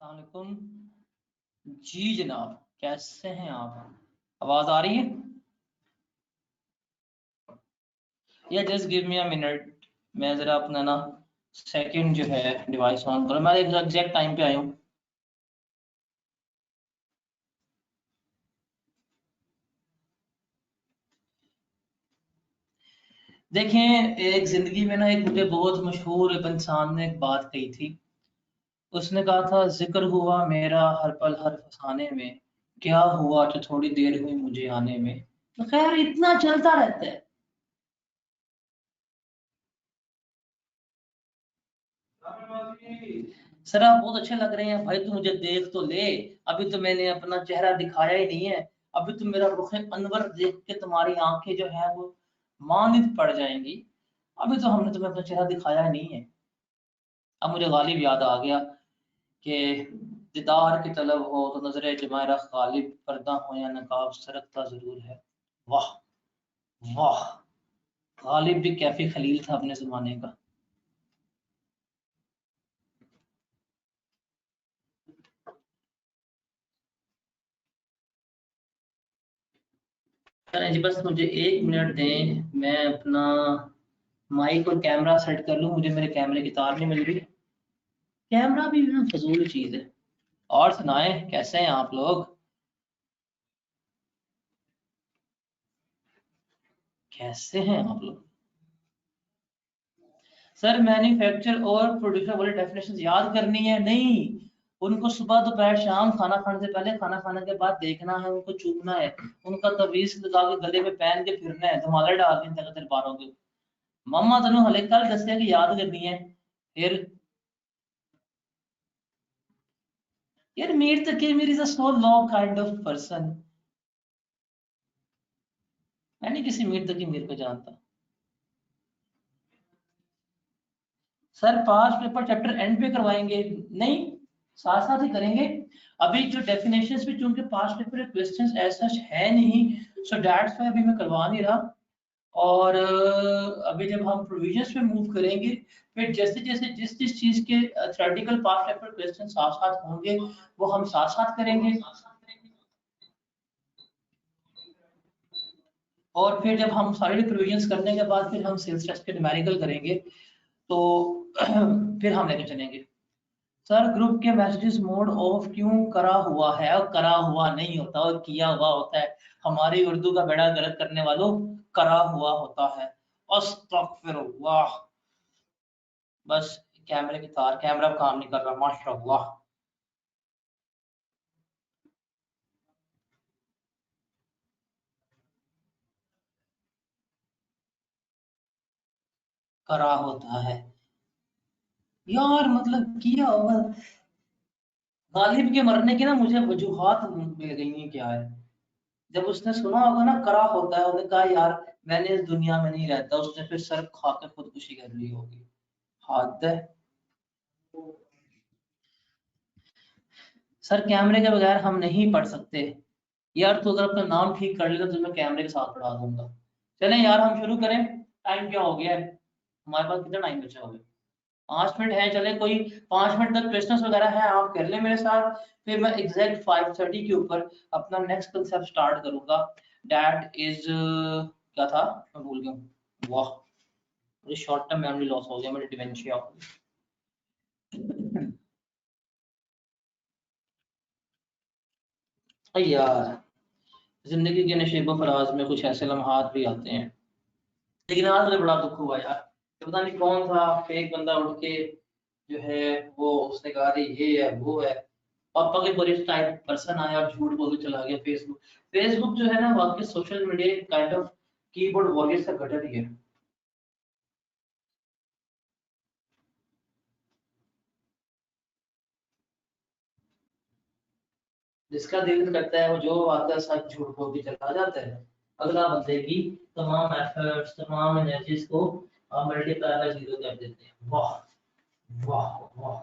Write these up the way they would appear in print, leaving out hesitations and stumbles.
अस्सलामुअलैकुम जी जनाब, कैसे हैं आप? आवाज आ रही है? या just give me a minute, मैं जरा अपना ना सेकंड जो है डिवाइस ऑन करूँ। मैं एग्जैक्ट टाइम पे आया हूँ। देखें, एक जिंदगी में ना एक मुझे बहुत मशहूर एक इंसान ने एक बात कही थी। उसने कहा था, जिक्र हुआ मेरा हर पल हर फसाने में, क्या हुआ तो थोड़ी देर हुई मुझे आने में। तो खैर इतना चलता रहता है। सर आप बहुत अच्छे लग रहे हैं भाई, तू मुझे देख तो ले। अभी तो मैंने अपना चेहरा दिखाया ही नहीं है। अभी तो मेरा रुख अनवर देख के तुम्हारी आंखें जो है वो मानित पड़ जाएंगी। अभी तो हमने तुम्हें अपना चेहरा दिखाया ही नहीं है। अब मुझे गालिब याद आ गया कि दीदार की तलब हो तो नजर जमाए रख गालिब, पर्दा हो या नकाब सरकता जरूर है। वाह वाह, गालिब भी कैफी खलील था अपने जमाने का। चलें जी, बस मुझे 1 मिनट दें, मैं अपना माइक और कैमरा सेट कर लूं। मुझे मेरे कैमरे की तार नहीं मिल रही। कैमरा भी ना फजूल चीज है। और सुनाएं, कैसे हैं आप लोग? कैसे हैं आप लोग? सर मैन्युफैक्चर और प्रोड्यूसर वाली डेफिनेशन याद करनी है नहीं। उनको सुबह दोपहर शाम खाना खाने से पहले, खाना खाने के बाद देखना है, उनको चूमना है। उनका तवीज लगा के गले में पहन के फिरना है, धुमाले डाल के तक बारों के। मम्मा तेन हले कल दसिया कि याद करनी है। फिर यार Mir Taqi Mir is a so low kind of person. मैं नहीं किसी मीर तकी मीर को जानता। सर पांच पेपर चैप्टर एंड पे करवाएंगे? नहीं, साथ साथ ही करेंगे। अभी जो डेफिनेशंस भी, चूंकि पांच पेपर क्वेश्चंस ऐसा है नहीं, सो दैट्स व्हाई अभी मैं करवा नहीं रहा। और अभी जब हम प्रोविजंस पे मूव करेंगे, फिर जैसे जैसे जिस जिस चीज के थ्योरेटिकल पांच पेपर क्वेश्चन साथ साथ होंगे, वो हम साथ साथ करेंगे। और फिर जब हम सारे प्रोविजंस करने के बाद फिर हम सेल्स टेस्ट के न्यूमेरिकल करेंगे, तो फिर हम लेके चलेंगे। सर ग्रुप के मैसेजेस मोड ऑफ क्यों करा हुआ है? और करा हुआ नहीं होता और किया हुआ होता है। हमारी उर्दू का बेड़ा गलत करने वालों, करा हुआ होता है। अस्तगफिरुल्लाह। बस कैमरे की तार, कैमरा काम नहीं कर रहा, माशाल्लाह। करा होता है यार, मतलब किया होगा। गालिब के मरने की ना मुझे वजूहात मिल गई हैं क्या है। जब उसने सुना होगा ना करा होता है, उसने कहा यार मैंने इस दुनिया में नहीं रहता, उसने फिर सर खा के खुदकुशी कर ली होगी। हद है। सर कैमरे के बगैर हम नहीं पढ़ सकते। यार तो अगर अपना नाम ठीक कर लेगा तो मैं कैमरे के साथ पढ़ा दूंगा। चलें यार हम शुरू करें। टाइम क्या हो गया है? हमारे पास कितना टाइम बचा हुआ है? 5 मिनट है। चले कोई 5 मिनट तक क्वेश्चंस वगैरह है, आप कर ले मेरे साथ। फिर मैं एग्जैक्ट 5:30 के ऊपर अपना नेक्स्ट कंसेप्ट स्टार्ट करूंगा। दैट इज क्या था, मैं भूल गया हूँ। वाह, मुझे शॉर्ट टर्म मेमोरी लॉस हो गया, मेरी डिमेंशिया हो गई। यार जिंदगी के नशेबो फराज में कुछ ऐसे लम्हात भी आते हैं। लेकिन आज मुझे बड़ा दुख हुआ यार, कि पता नहीं कौन था फेक बंदा उठ के जो है वो उसने कहा अरे ये है वो है। पापा के वरिष्ठ टाइप पर्सन आया और झूठ बोल के चला गया। फेसबुक, फेसबुक जो है ना वाकई social media kind of keyboard warrior का घटक ही है। जिसका दिल करता है वो जो आता है सब झूठ बोल के चला जाता है। अगला बंदे की तमाम एफर्ट्स, तमाम एनर्जीज को मल्टीप्लाई बाय जीरो कर देते हैं। वाह वाह वाह।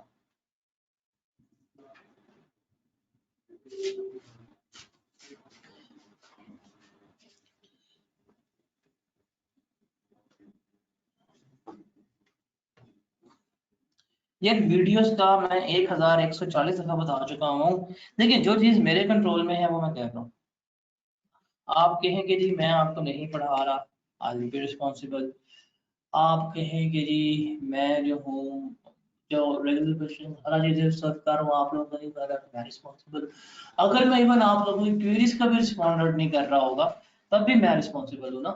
यार वीडियोस का मैं 1140 दफा बता चुका हूँ। देखिए जो चीज मेरे कंट्रोल में है वो मैं कह रहा हूँ। आप कहेंगे जी मैं आपको नहीं पढ़ा रहा, आई विल बी रिस्पॉन्सिबल। आप कहेंगे जी मैं जो हूँ, जो रेगुलर क्वेश्चन हर चीजें सर्व कर रहा हूँ, आप लोगों को नहीं कर रहा तो मैं रिस्पॉन्सिबल। अगर मैं इवन आप लोगों की क्वेरीज का भी रिस्पॉन्ड नहीं कर रहा होगा तब भी मैं रिस्पॉन्सिबल हूँ ना।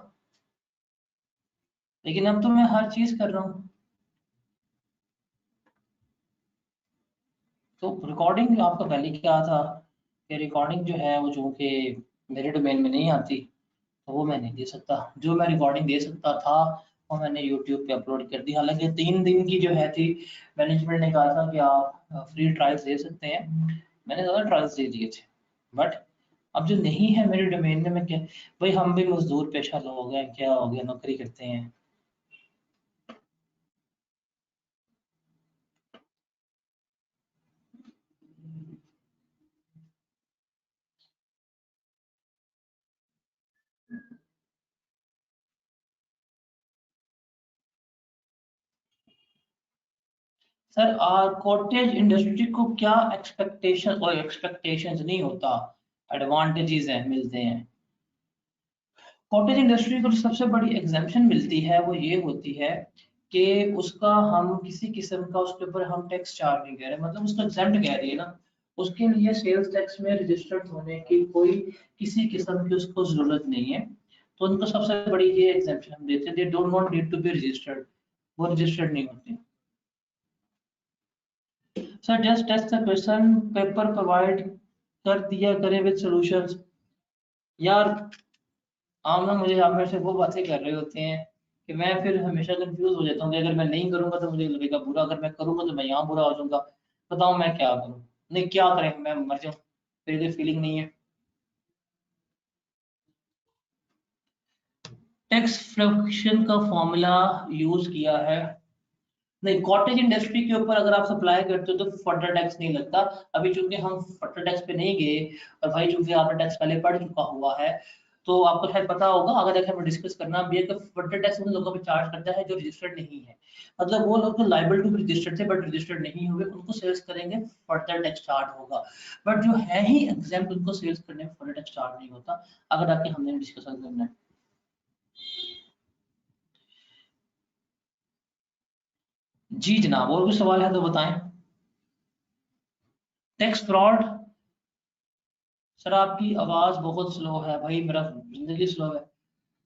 लेकिन अब तो मैं हर चीज कर रहा हूँ। तो रिकॉर्डिंग आपका पहले क्या था कि रिकॉर्डिंग जो है वो चूंकि मेरे डोमेन में नहीं आती तो वो मैं नहीं दे सकता। जो मैं रिकॉर्डिंग दे सकता था वो मैंने यूट्यूब पे अपलोड कर दी। हालांकि 3 दिन की जो है थी, मैनेजमेंट ने कहा था कि आप फ्री ट्रायल्स दे सकते हैं, मैंने ज़्यादा ट्रायल्स दे दिए थे। बट अब जो नहीं है मेरे डोमेन में, मैं क्या, भाई हम भी मजदूर पेशा लोग हैं, क्या हो गया, नौकरी करते हैं। सर कॉटेज इंडस्ट्री को क्या एक्सपेक्टेशन और एक्सपेक्टेशंस नहीं होता, एडवांटेजेस हैं, मिलते हैं। कॉटेज इंडस्ट्री को जो सबसे बड़ी एग्जाम्पशन मिलती है वो ये होती है कि उसका हम किसी किस्म का उसके ऊपर हम टैक्स चार्ज नहीं कह रहे, मतलब उसका एग्जेम्प्ट कह रही है ना, उसके लिए सेल्स टैक्स में रजिस्टर्ड होने की कोई किसी किस्म की उसको जरूरत नहीं है। तो उनको सबसे बड़ी ये एग्जाम्पशन हम देते हैं, they don't not need to be registered, वो रजिस्टर्ड नहीं होते। Sir just test the question paper provide कर दिया करें विद सॉल्यूशंस। यार आप ना मुझे आप मेरे से वो बातें कर रहे होते हैं कि मैं फिर हमेशा कंफ्यूज हो जाता हूँ कि अगर मैं नहीं करूंगा तो मुझे लगेगा बुरा, अगर मैं करूंगा तो मैं यहाँ बुरा हो जाऊंगा। बताओ मैं क्या करूँ, नहीं क्या करें, मैं मर जाऊँ, फिर कोई फीलिंग नहीं है। टैक्स फ्लक्चुएशन का फॉर्मूला यूज किया है। नहीं, कॉटेज इंडस्ट्री के ऊपर अगर आप सप्लाई करते हो तो फटर टैक्स नहीं लगता। अभी चूंकि हम फटर टैक्स पे नहीं गए, और भाई चूंकि आपने टैक्स पहले पढ़ चुका हुआ है तो आपको शायद पता होगा, अगर देखिए हमें डिस्कस करना भी है कि फटर टैक्स उन लोगों पे चार्ज करता है जो रजिस्टर्ड नहीं है। मतलब वो लोग तो लाइबल टू बी रजिस्टर्ड थे बट रजिस्टर्ड नहीं हुए, उनको सेल्स करेंगे फर्दर टैक्स चार्ज होगा। बट जो है ही एग्जाम्पल उनको सेल्स करने में फर्दर टैक्स चार्ज नहीं होता। अगर आके हमने डिस्कस करना है। जी जनाब, और कोई सवाल है तो बताएं। Tax fraud. सर आपकी आवाज बहुत स्लो है भाई, मेरा जिंदगी स्लो है।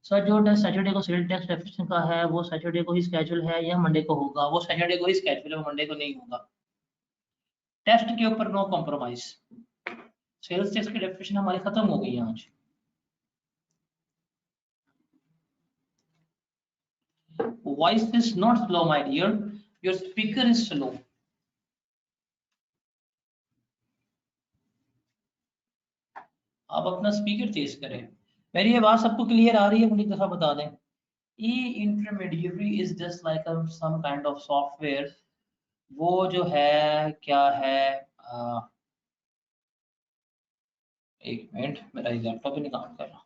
सर जो टेस्ट सैटरडे को सेल टैक्स रेफिशन का है वो सैटरडे को ही स्केड्यूल है या मंडे को होगा? वो सैटरडे को ही स्केड्यूल है, वो मंडे को नहीं होगा। टेस्ट के ऊपर नो कॉम्प्रोमाइज। सेल्स टैक्स की डेफिनेशन हमारी खत्म हो गई है आज। Voice is not slow my dear, your speaker is slow. आप अपना स्पीकर तेज करें। मेरी आवाज सबको क्लियर आ रही है? मुझे एक दफा बता दें। ई intermediary is just like some kind of software. वो जो है क्या है, एक मिनट, मेरा लैपटॉप ही नहीं काम कर रहा।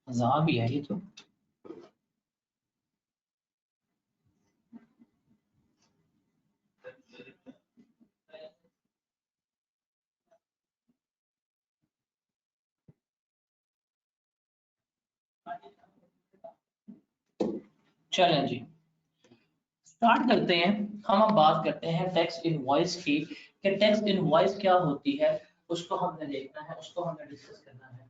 मजाक भी है ये तो। चलें जी, स्टार्ट करते हैं। हम अब बात करते हैं टैक्स इनवॉइस की, कि टैक्स इनवॉइस क्या होती है, उसको हमने देखना है, उसको हमने डिस्कस करना है।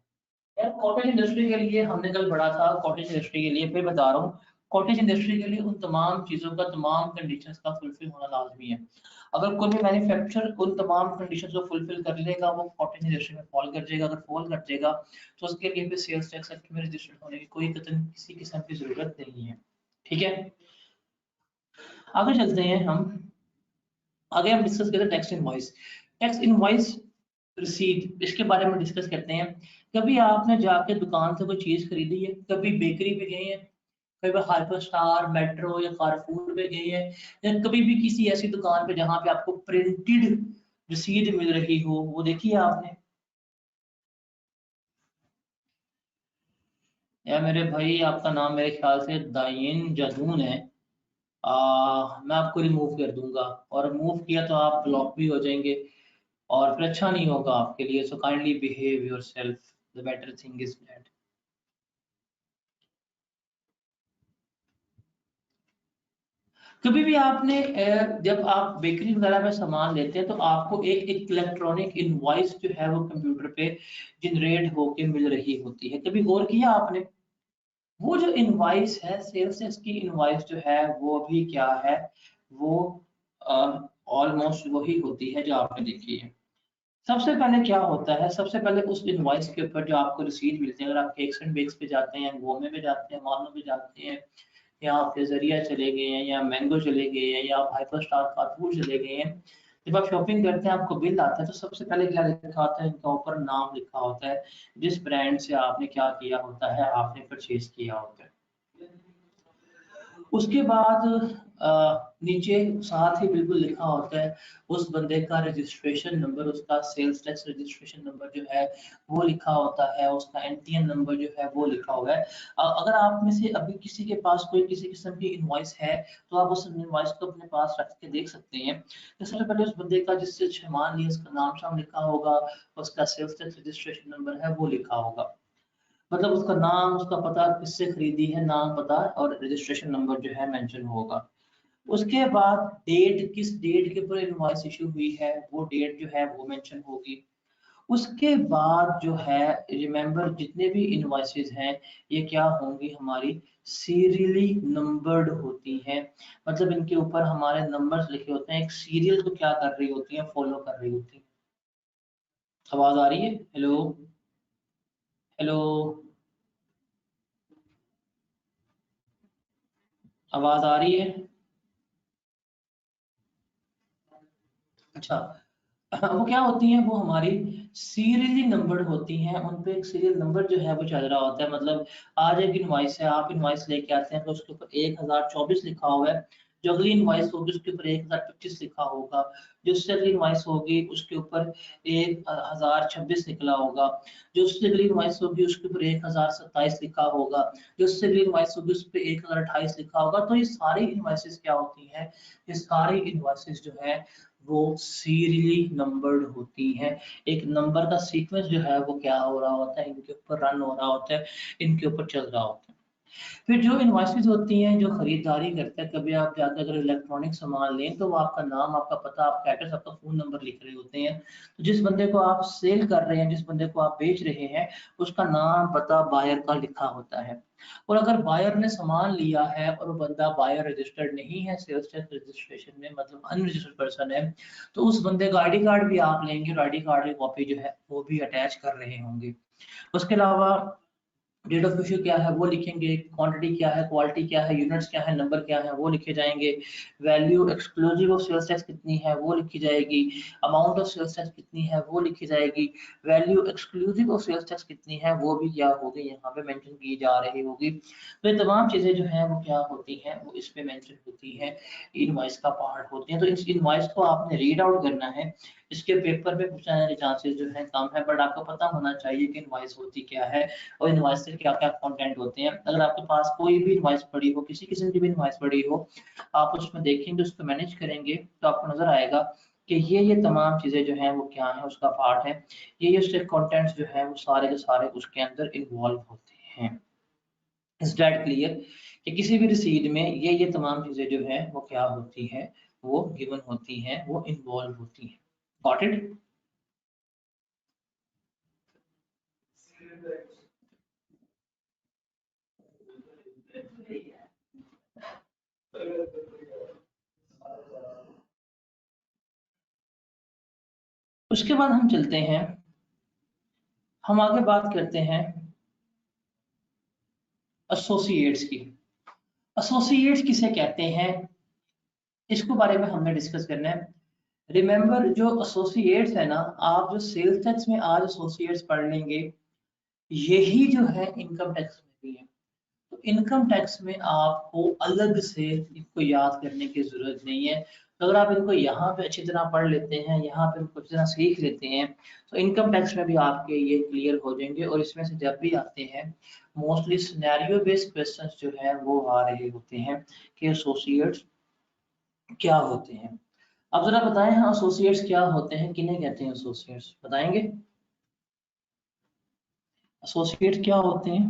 यार कॉटेज इंडस्ट्री के लिए हमने कल पढ़ा था, कॉटेज इंडस्ट्री के लिए फिर बता रहा हूँ। कॉटेज इंडस्ट्री के लिए उन तमाम चीजों का, तमाम कंडीशंस का फुलफिल होना लाजमी है। अगर कोई भी मैन्युफैक्चरर उन तमाम कंडीशंस को फुलफिल कर लेगा वो कॉटेज इंडस्ट्री में फॉल कर जाएगा। अगर फॉल कर जाएगा तो उसके लिए भी सेल्स टैक्स एक्ट में रजिस्टर्ड होने की कोई कतई किसी किस्म की जरूरत नहीं है। ठीक है, आगे चलते हैं हम। आगे हम डिस्कस करते हैं tax invoice. Tax invoice receipt, इसके बारे में डिस्कस करते हैं। कभी आपने जाके दुकान से कोई चीज खरीदी है, कभी बेकरी पे गए हैं, कई बार हाइपर स्टार, मेट्रो या कारफूर पे गए हैं, या कभी भी किसी ऐसी दुकान पे जहां पे आपको प्रिंटेड रसीद मिल रही हो, वो देखी है आपने? या मेरे भाई आपका नाम मेरे ख्याल से दायन जदून है। मैं आपको रिमूव कर दूंगा, और रिमूव किया तो आप ब्लॉक भी हो जाएंगे, और फिर अच्छा नहीं होगा आपके लिए। So kindly behave yourself, the better thing is that. कभी भी आपने जब आप बेकरी वगैरह में सामान लेते हैं तो आपको एक इलेक्ट्रॉनिक इनवॉइस जो है वो कंप्यूटर पे जनरेट होके मिल रही होती है। कभी गौर किया आपने? वो जो इनवॉइस है, सेल्स टैक्स की इनवॉइस जो है वो भी क्या है, वो ऑलमोस्ट वही होती है जो आपने देखी है। सबसे पहले क्या होता है, सबसे पहले उस इनवॉइस के ऊपर जो आपको रसीद मिलती है, अगर आप केक्स एंड बेक्स पे जाते हैं, गोमे पे जाते हैं, मानो पे जाते हैं, या आप केसरिया चले गए हैं, या मैंगो चले गए हैं, या आप हाइपर स्टार कारफूर चले गए हैं, जब आप शॉपिंग करते हैं आपको बिल आता है तो सबसे पहले क्या लिखा होता है, इनका ऊपर नाम लिखा होता है, जिस ब्रांड से आपने क्या किया होता है, आपने परचेज किया होता है। उसके बाद नीचे साथ ही बिल्कुल लिखा होता है उस बंदे का रजिस्ट्रेशन नंबर, उसका सेल्स टैक्स रजिस्ट्रेशन नंबर जो है वो लिखा होता है, उसका एनटीएन नंबर जो है वो लिखा हुआ है। अगर आप में से अभी किसी के पास कोई किसी किस्म की इनवॉइस है तो आप उस इनवॉइस को अपने पास रख के देख सकते हैं। तो सबसे पहले उस बंदे का जिससे सामान लिया उसका नाम शाम लिखा होगा, उसका सेल्स टैक्स रजिस्ट्रेशन नंबर है वो लिखा होगा, मतलब उसका नाम, उसका पता, किससे खरीदी है, नाम पता और रजिस्ट्रेशन नंबर जो है मेंशन होगा। उसके बाद डेट, किस डेट के ऊपर इनवॉइस इशू हुई है वो डेट जो है वो मेंशन होगी। उसके बाद जो है, रिमेंबर जितने भी इनवॉइसेस हैं ये क्या होंगी, हमारी सीरियली नंबर्ड होती हैं। मतलब इनके ऊपर हमारे नंबर्स लिखे होते हैं, एक सीरियल को क्या कर रही होती है, फॉलो कर रही होती है। आवाज आ रही है? हेलो? हेलो? आवाज आ रही है? अच्छा। वो क्या होती हैं, वो हमारी सीरियली नंबर्ड होती हैं, उन पे एक सीरियल नंबर जो है वो चल रहा होता है। मतलब आज एक इनवॉइस है, आप इनवॉइस लेके आते हैं तो उसके ऊपर 1024 लिखा हुआ है, जो अगली इनवॉइस होगी उसके ऊपर 1025 लिखा होगा, जो उससे अगली इनवॉइस होगी उसके ऊपर 1026 निकला होगा, जो उससे अगली इनवॉइस होगी उसके ऊपर 1027 लिखा होगा, जो उससे अगली इनवॉइस होगी उस पर 1028 लिखा होगा। तो ये सारी इनवॉइसेस क्या होती हैं, ये सारी इनवॉइसेस जो है वो सीरियली नंबर्ड होती हैं। एक नंबर का सीक्वेंस जो है वो क्या हो रहा होता है, इनके ऊपर रन हो रहा होता है, इनके ऊपर चल रहा होता है। फिर जो इनवॉइसेस होती हैं, जो खरीदारी करते हैं, कभी आप जाकर अगर इलेक्ट्रॉनिक सामान लें तो वो आपका नाम, आपका पता, आपका एड्रेस, आपका फोन नंबर लिख रहे होते हैं। तो जिस बंदे को आप सेल कर रहे हैं, जिस बंदे को आप बेच रहे हैं, उसका नाम पता बायर का लिखा होता है। और अगर बायर ने सामान लिया है और वो बंदा बायर रजिस्टर्ड नहीं है सेल्स टैक्स रजिस्ट्रेशन में, मतलब अनरजिस्टर्ड पर्सन है, तो उस बंदे का आईडी कार्ड भी आप लेंगे और आईडी कार्ड की कॉपी जो है वो भी अटैच कर रहे होंगे। उसके अलावा डेट ऑफ इश्यू क्या है वो लिखेंगे, क्वांटिटी क्या है, क्वालिटी क्या है, यूनिट्स क्या है, नंबर क्या है वो लिखे जाएंगे, value exclusive of sales tax कितनी है वो लिखी जाएगी, अमाउंट ऑफ सेल्स टैक्स कितनी है वो लिखी जाएगी, value exclusive of sales tax कितनी है वो भी क्या होगी, यहाँ पे मेंशन की जा रही होगी। तो ये तमाम चीजें जो हैं वो क्या होती हैं, वो इस पे मेंशन होती हैं, इनवॉइस का पार्ट होती है। तो इस इनवॉइस को आपने रीड आउट करना है, इसके पेपर में पूछने के चांसेस जो है कम है, बट आपको पता होना चाहिए कि इनवॉइस होती क्या है और इनवॉइस से क्या क्या कंटेंट होते हैं। अगर आपके पास कोई भी इनवॉइस पड़ी हो, किसी किस्म की भी इनवॉइस पड़ी हो, आप उसमें देखेंगे, उसको मैनेज करेंगे तो आपको नजर आएगा कि ये तमाम चीजें जो हैं वो क्या है, उसका पार्ट है, ये उसके कंटेंट्स जो है वो सारे के सारे उसके अंदर इन्वॉल्व होते हैं। Is that clear? कि किसी भी रसीद में ये तमाम चीजें जो है वो क्या होती है, वो गिवन होती हैं, वो इन्वॉल्व होती हैं। Got it? उसके बाद हम चलते हैं, हम आगे बात करते हैं एसोसिएट्स की। एसोसिएट्स किसे कहते हैं, इसके बारे में हमने डिस्कस करना है। रिमेंबर जो एसोसिएट्स है ना, आप जो सेल्स टैक्स में आज एसोसिएट्स पढ़ लेंगे, यही जो है इनकम टैक्स में भी है। तो इनकम टैक्स में आपको अलग से इनको याद करने की जरूरत नहीं है। तो अगर आप इनको यहाँ पे अच्छी तरह पढ़ लेते हैं, यहाँ पे इनको अच्छी तरह सीख लेते हैं, तो इनकम टैक्स में भी आपके ये क्लियर हो जाएंगे। और इसमें से जब भी आते हैं मोस्टली सिनेरियो बेस्ड क्वेश्चंस जो है वो आ रहे होते हैं कि एसोसिएट्स क्या होते हैं। अब जरा बताएं, हाँ एसोसिएट्स क्या होते हैं, किन्हें कहते हैं एसोसिएट्स, बताएंगे एसोसिएट्स क्या होते हैं?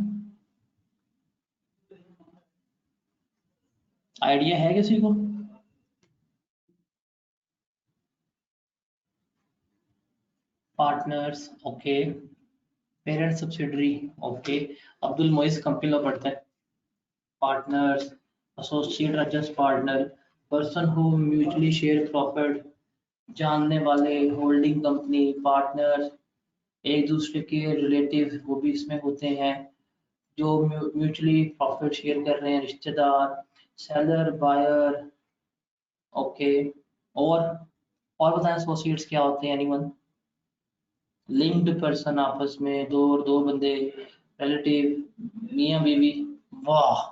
आइडिया है किसी को? Partners, okay. Parent subsidiary, okay. Abdul Moiz company में पढ़ता है। Partners, associate are just partner, person who mutually share profit, जानने वाले, होल्डिंग कंपनी, पार्टनर, एक दूसरे के रिलेटिव वो भी इसमें होते हैं, जो म्यूचुअली प्रॉफिट शेयर कर रहे हैं, रिश्तेदार, सेलर, बायर, ओके। और और बताएं एसोसिएट्स क्या होते हैं, एनीवन? लिंक्ड पर्सन, आपस में दो बंदे, रिलेटिव, मियाँ बीवी। वाह,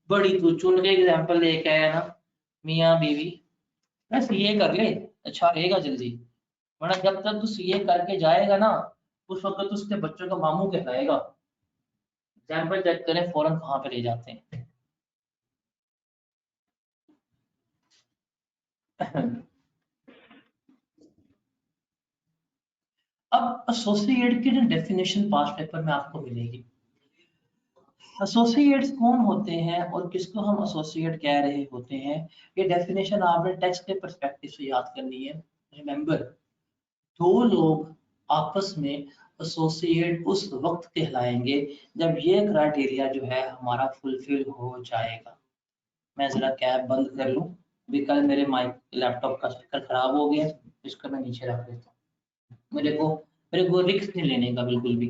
बड़ी तू चुन के एग्जांपल लेके आया ना, मियाँ बीवी। बस ये कर ले, अच्छा रहेगा जल्दी। वरना जब तक तू सीए करके जाएगा ना, उस वक्त तो उसके बच्चों का मामू कहलाएगा। एग्जाम्पल चेक करें फौरन कहाँ पे ले जाते हैं। अब एसोसिएट की डेफिनेशन पास्ट पेपर में आपको मिलेगी। एसोसिएट्स कौन होते हैं और किसको हम एसोसिएट कह रहे होते हैं, ये डेफिनेशन आपने टेक्स्ट के पर्सपेक्टिव से याद करनी है। रिमेंबर, दो लोग आपस में एसोसिएट उस वक्त कहलाएंगे जब ये क्राइटेरिया जो है हमारा फुलफिल हो जाएगा। मैं जरा कैब बंद कर लूं, अभी कल मेरे माइक लैपटॉप का स्पीकर खराब हो गया, इसको मैं नीचे रख देता हूँ। मेरे को रिस्क नहीं लेने का बिल्कुल भी।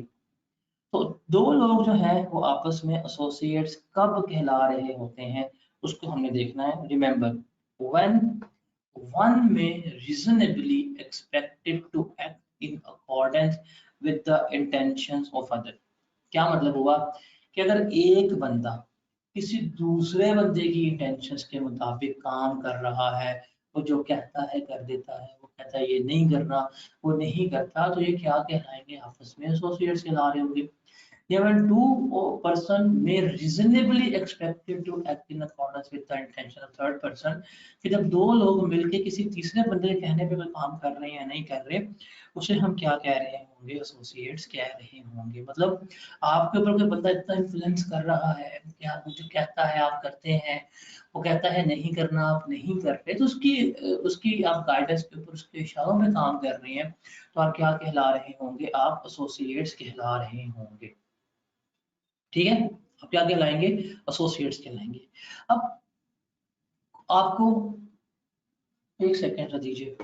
तो दो लोग जो हैं वो आपस में एसोसिएट्स कब कहला रहे होते हैं, उसको हमने देखना है। रिमेंबर, व्हेन वन में reasonably expected to act in accordance with the intentions of other। क्या मतलब हुआ कि अगर एक बंदा किसी दूसरे बंदे की इंटेंशंस के मुताबिक काम कर रहा है, वो जो कहता है कर देता है, वो कहता है ये नहीं करना, वो नहीं करता, तो ये क्या कहलाएंगे, आपस में एसोसिएट्स कहला रहे होंगे। Yeah, when two person may reasonably expected to act in accordance with the intention of third person, कि जब दो लोग मिलके किसी तीसरे बंदे के कहने पे कोई काम कर रहे हैं या नहीं कर रहे, उसे हम क्या कह रहे होंगे, एसोसिएट्स कह रहे होंगे। मतलब आपके ऊपर कोई बंदा इतना इन्फ्लुएंस कर रहा है कि आप जो कहता है आप करते हैं, वो कहता है नहीं करना आप नहीं कर रहे, तो उसकी उसकी आप गाइडेंस के ऊपर उसके इशारों में काम कर रहे हैं, तो आप क्या कहला रहे होंगे, आप एसोसिएट्स कहला रहे होंगे। ठीक है, अब क्या कहलाएंगे, एसोसिएट्स कहलाएंगे। अब आपको एक सेकेंड दीजिए।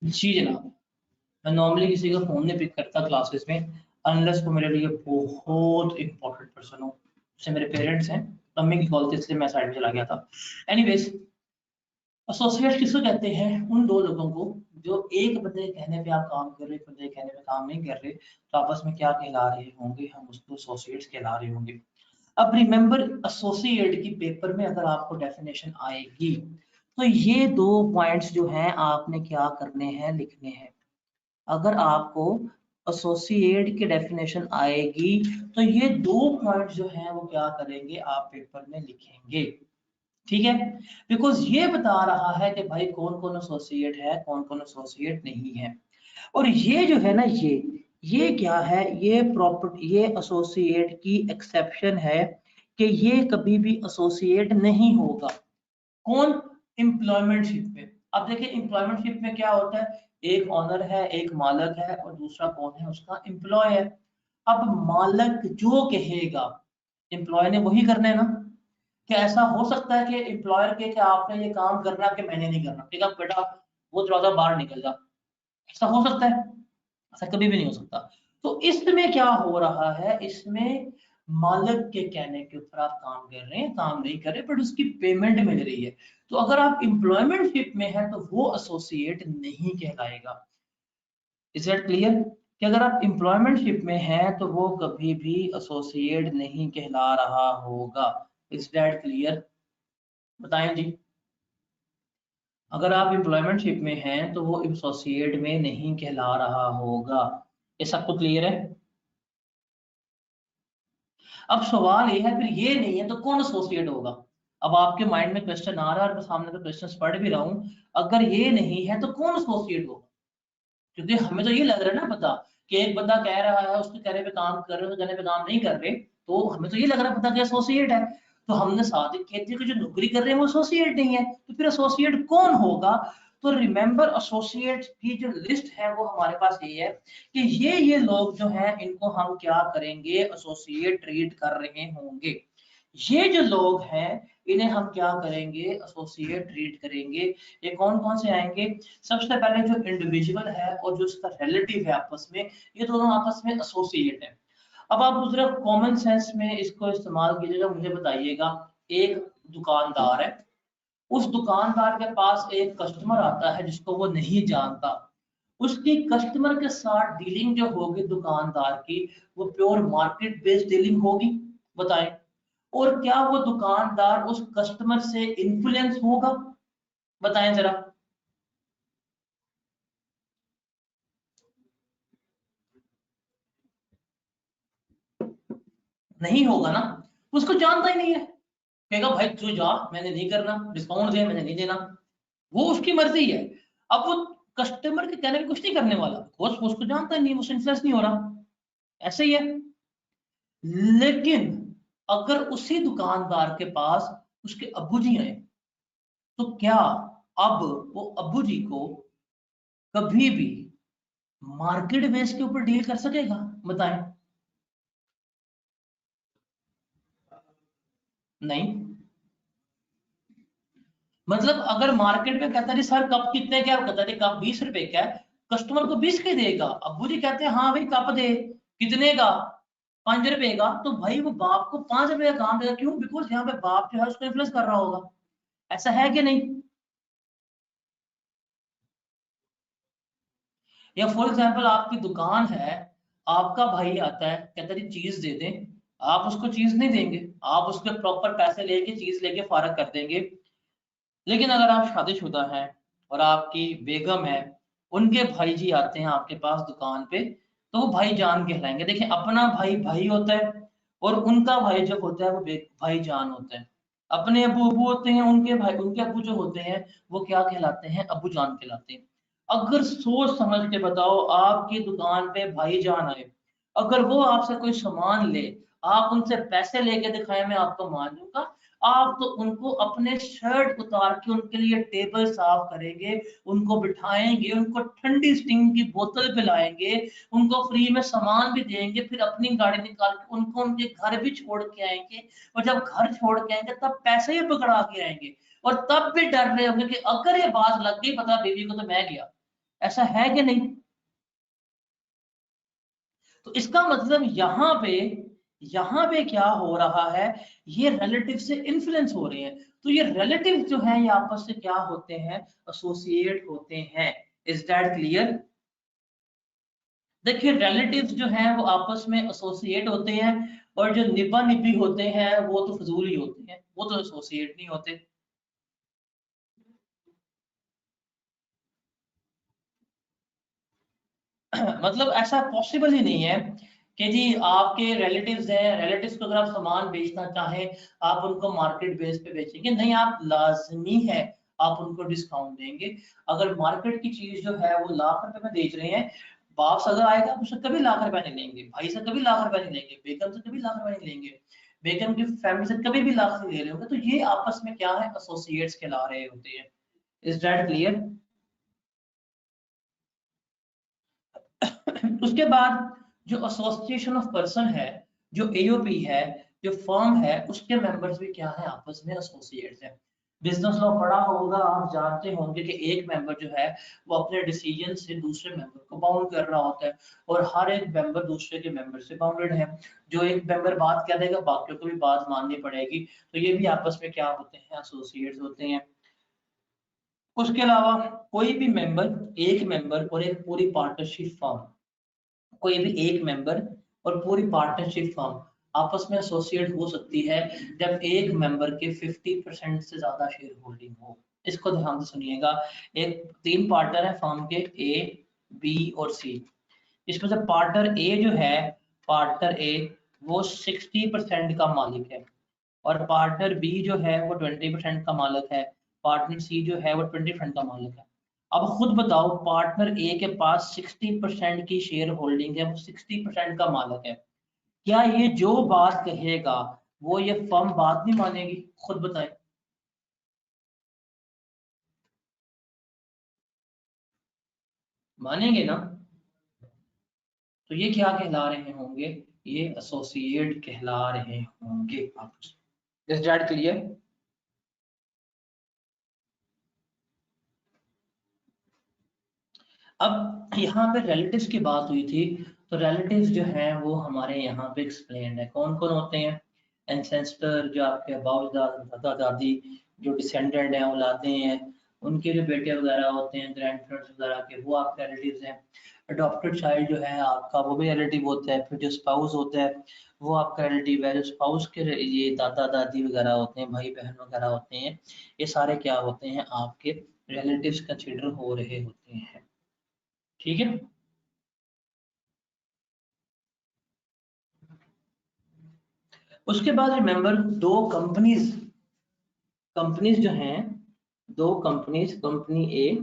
जी जनाब, मैं नॉर्मली किसी का फोन नहीं पिक करता क्लासेस में, अनलेस वो मेरे लिए बहुत इंपॉर्टेंट पर्सन हो, जैसे मेरे पेरेंट्स हैं, मम्मी की कॉल थी इसलिए मैं साइड में चला गया था। एनीवेज, एसोसिएट किसको कहते हैं, उन दो लोगों को जो एक बंदे के कहने पे आप काम कर रहे, एक बंदे के कहने पे काम नहीं कर रहे, तो आपस में क्या कहला रहे होंगे, हम उसको एसोसिएट्स कहला रहे होंगे। अब रिमेंबर, एसोसिएट की पेपर में अगर आपको डेफिनेशन आएगी तो ये 2 पॉइंट्स जो हैं आपने क्या करने हैं, लिखने हैं। अगर आपको एसोसिएट की डेफिनेशन आएगी तो ये 2 पॉइंट जो हैं वो क्या करेंगे, आप पेपर में लिखेंगे। ठीक है, बिकॉज ये बता रहा है कि भाई कौन कौन एसोसिएट है, कौन कौन एसोसिएट नहीं है। और ये जो है ना, ये क्या है, ये प्रॉपर्टी, ये एसोसिएट की एक्सेप्शन है कि ये कभी भी एसोसिएट नहीं होगा। कौन? एम्प्लॉयमेंटशिप में। अब देखिए एम्प्लॉयमेंटशिप में क्या होता है, एक ऑनर है, एक मालक है और दूसरा कौन है, उसका एम्प्लॉय है। अब मालक जो कहेगा एम्प्लॉय ने वही करना है ना। क्या ऐसा हो सकता है कि एम्प्लॉयर के कि आपने ये काम करना कि मैंने नहीं करना, ठीक है बेटा वो दरवाजा बाहर निकल जा, ऐसा हो सकता है? ऐसा कभी भी नहीं हो सकता। तो इसमें क्या हो रहा है, इसमें मालिक के कहने के ऊपर आप काम कर रहे हैं, काम नहीं कर रहे बट उसकी पेमेंट मिल रही है। तो अगर आप एम्प्लॉयमेंटशिप में है तो वो एसोसिएट नहीं कहलाएगा। Is that clear? कि अगर आप एम्प्लॉयमेंटशिप में हैं तो वो कभी भी एसोसिएट नहीं कहला रहा होगा। Is that clear? बताएं जी। अगर आप एम्प्लॉयमेंटशिप में हैं तो वो एसोसिएट में नहीं कहला रहा होगा। ये सबको क्लियर है? अब सवाल ये है, फिर ये नहीं है तो कौन एसोसिएट होगा? अब आपके माइंड में क्वेश्चन आ रहा है और मैं सामने तो क्वेश्चन पढ़ भी रहा हूं, अगर ये नहीं है तो कौन एसोसिएट होगा? क्योंकि हमें तो ये लग रहा है ना पता कि एक बंदा कह रहा है उसके कहने पे काम कर रहे हो, कहने पे काम नहीं कर रहे, तो हमें तो ये लग रहा है पता कि एसोसिएट है। तो हमने साथ ही कहते कि जो नौकरी कर रहे हैं वो एसोसिएट नहीं है, तो फिर एसोसिएट कौन होगा? तो रिमेंबर एसोसिएट की जो लिस्ट है वो हमारे पास ये है कि ये लोग जो हैं इनको हम क्या करेंगे, एसोसिएट ट्रीट कर रहे होंगे। ये जो लोग हैं इन्हें हम क्या करेंगे, एसोसिएट ट्रीट करेंगे। ये कौन कौन से आएंगे? सबसे पहले जो इंडिविजुअल है और जो उसका रिलेटिव है आपस में, ये दोनों आपस में एसोसिएट है। अब आप दूसरा कॉमन सेंस में इसको इस्तेमाल कीजिएगा, मुझे बताइएगा। एक दुकानदार है, उस दुकानदार के पास एक कस्टमर आता है जिसको वो नहीं जानता, उसकी कस्टमर के साथ डीलिंग जो होगी दुकानदार की, वो प्योर मार्केट बेस्ड डीलिंग होगी। बताएं। और क्या वो दुकानदार उस कस्टमर से इन्फ्लुएंस होगा? बताएं जरा। नहीं होगा ना, उसको जानता ही नहीं है, कहेगा भाई तू जा, मैंने नहीं करना, डिस्काउंट दे, मैंने नहीं देना, वो उसकी मर्जी है। अब वो कस्टमर के कहने पे कुछ नहीं करने वाला, वो उसको जानता ही नहीं, वो इन्फ्लुएंस नहीं हो रहा। ऐसे ही है। लेकिन अगर उसी दुकानदार के पास उसके अब्बू जी आए, तो क्या अब वो अब्बू जी को कभी भी मार्केट बेस के ऊपर डील कर सकेगा? बताएं। नहीं। मतलब अगर मार्केट में कहता है सर कप कितने का, कहता है कप 20 रुपए का है, कस्टमर को 20 के देगा, अब्बू जी कहते हैं हाँ भाई कप दे, कितने का? 5 रुपए का, तो भाई वो बाप को 5 रुपए का काम देगा, क्यों? बिकॉज यहाँ पे बाप जो है उसको इन्फ्लुएंस कर रहा होगा। ऐसा है कि नहीं? या फॉर एग्जाम्पल आपकी दुकान है, आपका भाई आता है कहता है चीज दे दें, आप उसको चीज नहीं देंगे, आप उसके प्रॉपर पैसे लेके चीज लेके फारग कर देंगे। लेकिन अगर आप शादीशुदा हैं और आपकी बेगम है, उनके भाई जी आते हैं आपके पास दुकान पे, तो वो भाई जान कहलाएंगे। देखिए अपना भाई भाई होता है और उनका भाई जब होता है वो भाई जान होता है। अपने अबू अबू होते हैं, उनके भाई उनके अबू जो होते हैं वो क्या कहलाते हैं, अबू जान कहलाते हैं। अगर सोच समझ के बताओ, आपकी दुकान पे भाई जान आए, अगर वो आपसे कोई सामान ले, आप उनसे पैसे लेके दिखाए मैं आपको मान लूंगा, आप तो उनको अपने शर्ट उतार के उनके लिए टेबल साफ करेंगे, उनको बिठाएंगे, उनको ठंडी स्टिंग की बोतल पिलाएंगे, उनको फ्री में सामान भी देंगे, फिर अपनी गाड़ी निकाल के उनको उनके घर भी छोड़ के आएंगे। और जब घर छोड़ के आएंगे तब पैसे ही पकड़ा के आएंगे, और तब भी डर रहे होंगे कि अगर ये बात लग गई पता बीवी को तो मैं गया। ऐसा है कि नहीं? तो इसका मतलब यहाँ पे क्या हो रहा है, ये रिलेटिव से इन्फ्लुएंस हो रहे हैं। तो ये रिलेटिव जो है ये आपस से क्या होते हैं, एसोसिएट होते हैं। Is that clear? देखिए रिलेटिव्स जो हैं वो आपस में एसोसिएट होते हैं, और जो निबा निबी होते हैं वो तो फजूल ही होते हैं, वो तो एसोसिएट नहीं होते। मतलब ऐसा पॉसिबल ही नहीं है कि जी आपके रिलेटिव्स हैं, रिलेटिव्स को अगर आप सामान बेचना चाहें आप उनको मार्केट बेस पे बेचेंगे, नहीं, आप लाजमी है आप उनको डिस्काउंट देंगे। अगर मार्केट की चीज जो है वो लाख रुपए में बेच रहे हैं, बाप सगा आएगा उससे कभी लाख रुपए नहीं लेंगे, भाई से कभी लाख रुपए नहीं लेंगे, बेगम से कभी लाख रुपए नहीं लेंगे, बेगम की फैमिली से कभी भी लाख नहीं ले रहे होंगे। तो ये आपस में क्या है, एसोसिएट्स कहला रहे होते हैं। Is that clear? उसके बाद जो एसोसिएशन ऑफ पर्सन है, जो एओपी है, जो फर्म है, उसके मेंबर्स भी क्या है, आपस में एसोसिएट्स हैं। बिजनेस लॉ पढ़ा होगा, आप जानते होंगे कि एक मेंबर जो है वो अपने डिसीजन से दूसरे मेंबर को बाउंड कर रहा होता है, और हर एक मेंबर दूसरे के मेंबर से बाउंडेड है। जो एक मेंबर बात कह देगा बाकियों को भी बात माननी पड़ेगी, तो ये भी आपस में क्या होते हैं, एसोसिएट्स होते हैं। उसके अलावा कोई भी मेंबर, एक मेंबर और एक पूरी पार्टनरशिप फर्म, कोई भी एक मेंबर और पूरी पार्टनरशिप फर्म आपस में एसोसिएट हो सकती है जब एक मेंबर के 50% से ज्यादा शेयर होल्डिंग हो। इसको ध्यान से सुनिएगा। एक तीन पार्टनर है फर्म के, ए, बी और सी। इसमें से पार्टनर ए जो है, पार्टनर ए वो 60% का मालिक है, और पार्टनर बी जो है वो 20% का मालिक है, पार्टनर सी जो है वो 20% का मालिक है। अब खुद बताओ, पार्टनर ए के पास 60% की शेयर होल्डिंग है, वो 60% का मालिक है, क्या ये जो बात कहेगा वो ये फर्म बात नहीं मानेगी? खुद बताए। मानेंगे ना? तो ये क्या कहला रहे होंगे, ये एसोसिएट कहला रहे होंगे आपस में। Is that clear? अब यहाँ पे रिलेटिव्स की बात हुई थी, तो रिलेटिव्स जो हैं वो हमारे यहाँ पे एक्सप्लेन्ड है, कौन कौन होते हैं। एंसेस्टर, जो आपके बाप दादा दादी, जो डिसेंडेंट हैं, औलादे हैं, उनके जो बेटे वगैरह होते हैं, ग्रैंड पेरेंट्स वगैरह के, वो आपके रिलेटिव्स हैं। अडॉप्टेड चाइल्ड जो है आपका, वो भी रिलेटिव होता है। फिर जो स्पाउस होता है वो आपका रिलेटिव है। जो स्पाउस के ये दादा दादी वगैरह होते हैं, भाई बहन वगैरह होते हैं, ये सारे क्या होते हैं, आपके रिलेटिव्स कंसिडर हो रहे होते हैं। ठीक है। उसके बाद रिमेंबर, दो कंपनीज, कंपनीज जो हैं, दो कंपनीज, कंपनी ए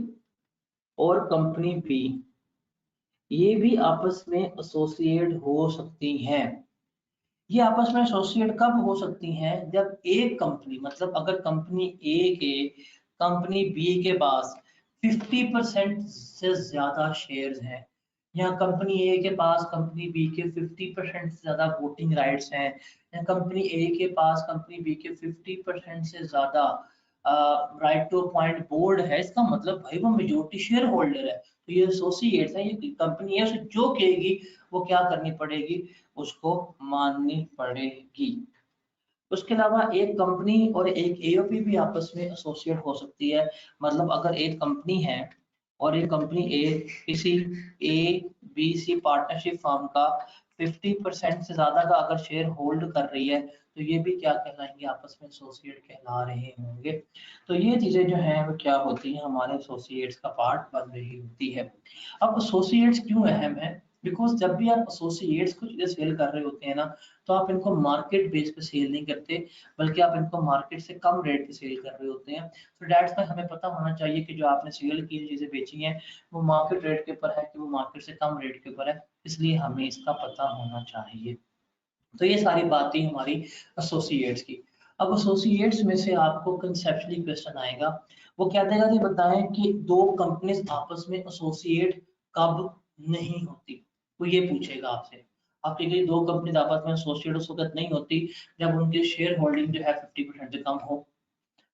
और कंपनी बी, ये भी आपस में एसोसिएट हो सकती हैं। ये आपस में एसोसिएट कब हो सकती हैं, जब एक कंपनी, मतलब अगर कंपनी ए के कंपनी बी के पास 50% से ज्यादा शेयर्स हैं, या कंपनी ए के पास कंपनी बी के 50% से ज्यादा वोटिंग राइट्स हैं, या कंपनी ए के पास कंपनी बी के 50% से ज्यादा राइट टू अपॉइंट बोर्ड है, इसका मतलब भाई वो मेजोरिटी शेयर होल्डर है, तो ये एसोसिएट्स है, ये कंपनी है, उसे जो कहेगी वो क्या करनी पड़ेगी, उसको माननी पड़ेगी। उसके अलावा एक कंपनी और एक एओपी भी आपस में एसोसिएट हो सकती है। मतलब अगर एक कंपनी है और एक कंपनी ए किसी A B C partnership firm का 50% से ज्यादा का अगर शेयर होल्ड कर रही है, तो ये भी क्या कहलाएंगे, आपस में एसोसिएट कहला रहे होंगे। तो ये चीजें जो हैं वो क्या होती हैं, हमारे एसोसिएट्स का पार्ट बन रही होती है। अब एसोसिएट्स क्यों अहम है? बिकॉज जब भी आप एसोसिएट्स को चीजें सेल कर रहे होते हैं ना, तो आप इनको मार्केट बेस पे सेल नहीं करते, बल्कि आप इनको मार्केट से कम रेट पे सेल कर रहे होते हैं। तो दैट्स वाई हमें पता होना चाहिए कि जो आपने सेल की चीजें बेची हैं वो मार्केट रेट के ऊपर है कि वो मार्केट से कम रेट के ऊपर है, इसलिए हमें इसका पता होना चाहिए। तो ये सारी बातें हमारी एसोसिएट्स की। अब एसोसिएट्स में से आपको कंसेप्चुअली क्वेश्चन आएगा, वो क्या देगा कि बताएं कि दो कंपनीज आपस में एसोसिएट कब नहीं होती, वो ये पूछेगा आपसे। आपकी कई दो कंपनीज आपस में एसोसिएट उस वक्त नहीं होती जब उनकी शेयर होल्डिंग जो है 50% से कम हो।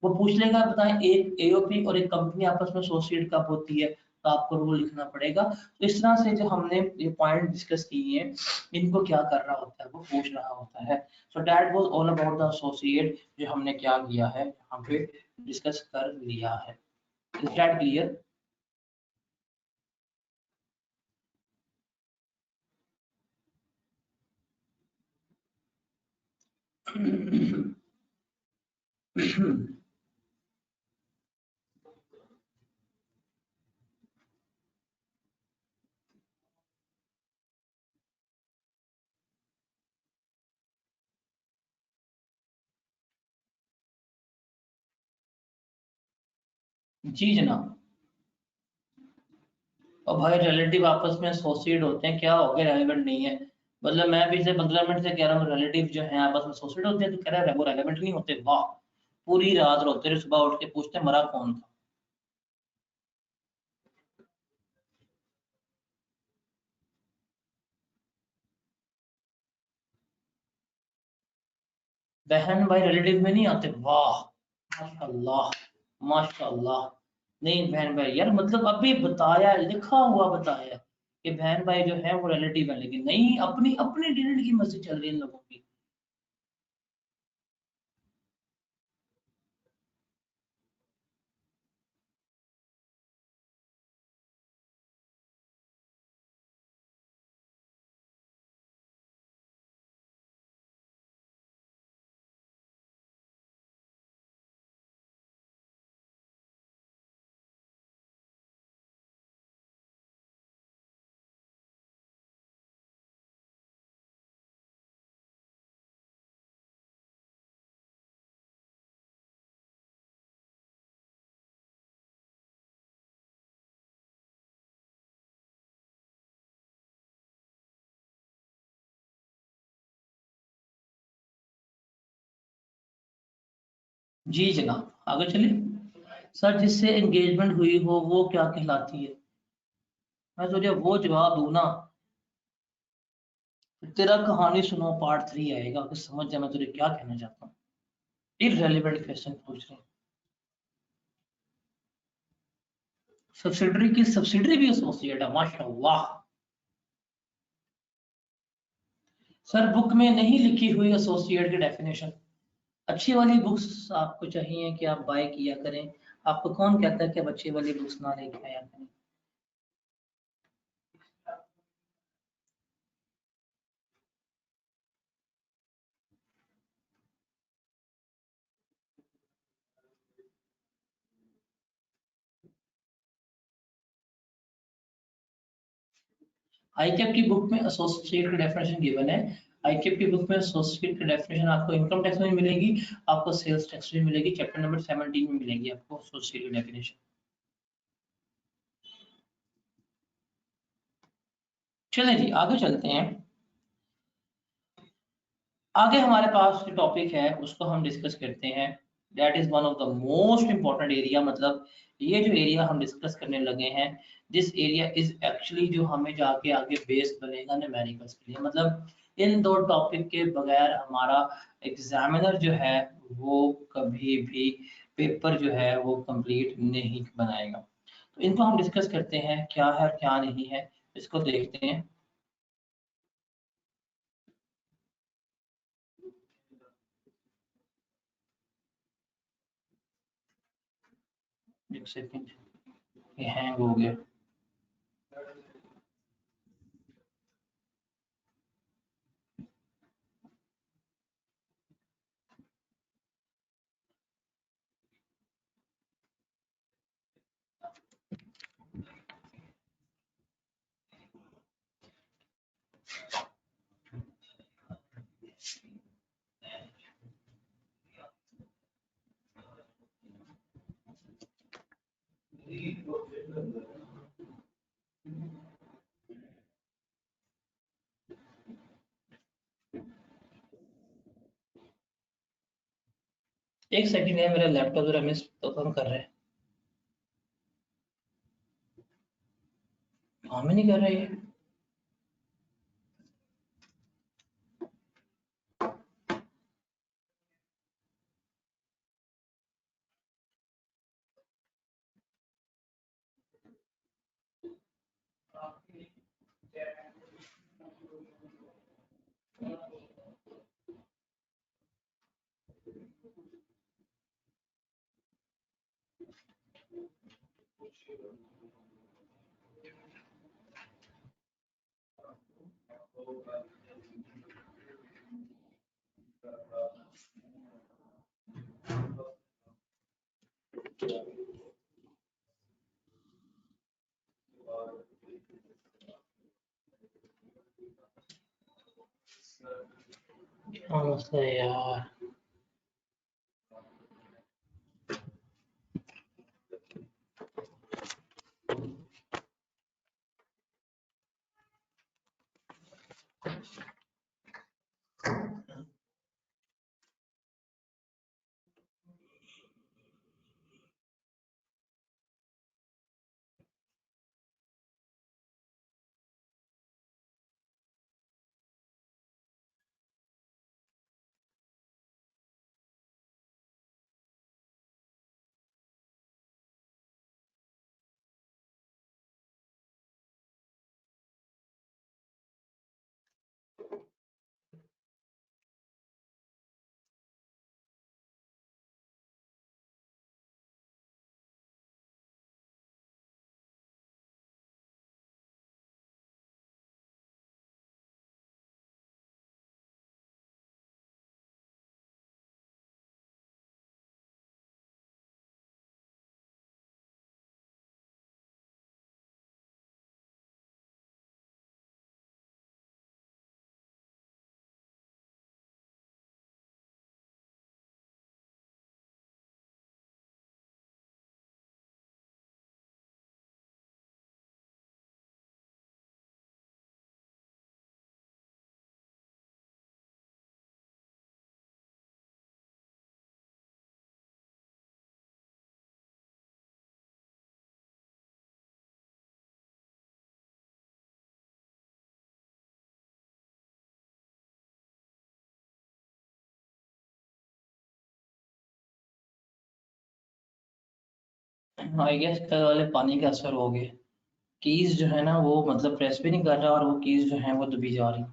वो पूछ लेगा बताएं एक एओपी और एक कंपनी आपस में एसोसिएट कब होती है, तो आपको रूल लिखना पड़ेगा। तो इस तरह से जो हमने ये पॉइंट डिस्कस किए हैं, इनको क्या कर रहा होता है, वो पूछ रहा होता है। So that was all about the associate, जो हमने क्या किया है यहाँ पे डिस्कस कर लिया है। Is that clear? जी जनाब। और भाई रिलेटिव आपस में एसोसिएट होते हैं, क्या हो गया रेलेवेंट नहीं है? मतलब मैं पिछले 15 मिनट से कह रहा हूँ रिलेटिव जो है आपस में एसोसिएट होते हैं, तो कह रहा है वो रेलेवेंट नहीं होते। वाह, पूरी रात रोते रहे, सुबह उठ के पूछते मरा कौन था। बहन भाई रिलेटिव में नहीं आते, वाह माशाल्लाह माशाल्लाह। नहीं बहन भाई यार, मतलब अभी बताया, लिखा हुआ बताया कि बहन भाई जो है वो रिलेटिव है, लेकिन नहीं, अपनी अपनी डिनर की मस्ती चल रही है इन लोगों की। जी जनाब, आगे चलिए। सर जिससे एंगेजमेंट हुई हो वो क्या कहलाती है? मैं तुझे वो जवाब दूं ना, तेरा कहानी सुनो पार्ट 3 आएगा कि समझ जा मैं तुझे क्या कहना चाहता हूँ। इररेलेवेंट क्वेश्चन पूछ रहे हैं। सब्सिडरी की सब्सिडरी भी एसोसिएट है, माशाल्लाह। सर बुक में नहीं लिखी हुई एसोसिएट की डेफिनेशन। अच्छी वाली बुक्स आपको चाहिए कि आप बाय किया करें। आपको कौन कहता है कि आप अच्छी वाली बुक्स ना लेके आया करें? आईकेप की बुक में एसोसिएट की डेफिनेशन गिवन है। आईकेप की बुक में एसोसिएट की डेफिनेशन आपको इनकम टैक्स में मिलेगी, आपको सेल्स टैक्स में मिलेगी, चैप्टर नंबर 17 में मिलेगी आपको एसोसिएट की डेफिनेशन। चलें जी, आगे चलते हैं। आगे हमारे पास जो टॉपिक है उसको हम डिस्कस करते हैं। That is one of the most important area. मतलब ये जो एरिया हम डिस्कस करने लगे हैं, दिस एरिया इज एक्चुअली जो हमें जाके आगे बेस बनेगा न्यूमेरिकल्स के लिए। मतलब इन दो टॉपिक के बगैर हमारा एग्जामिनर जो है वो कभी भी पेपर जो है वो कंप्लीट नहीं बनाएगा। तो इनको हम डिस्कस करते हैं, क्या है और क्या नहीं है, इसको देखते हैं। एक सेकंड, ये हैंग हो गया। एक सेकंड है, मेरा लैपटॉप जरा मिस तो कम कर रहा है, काम ही नहीं कर रहा है ये। क्या मसला है यार? आई गेस कल वाले पानी का असर हो गया, कीज जो है ना वो मतलब प्रेस भी नहीं कर रहा और वो कीज जो है वो दबी जा रही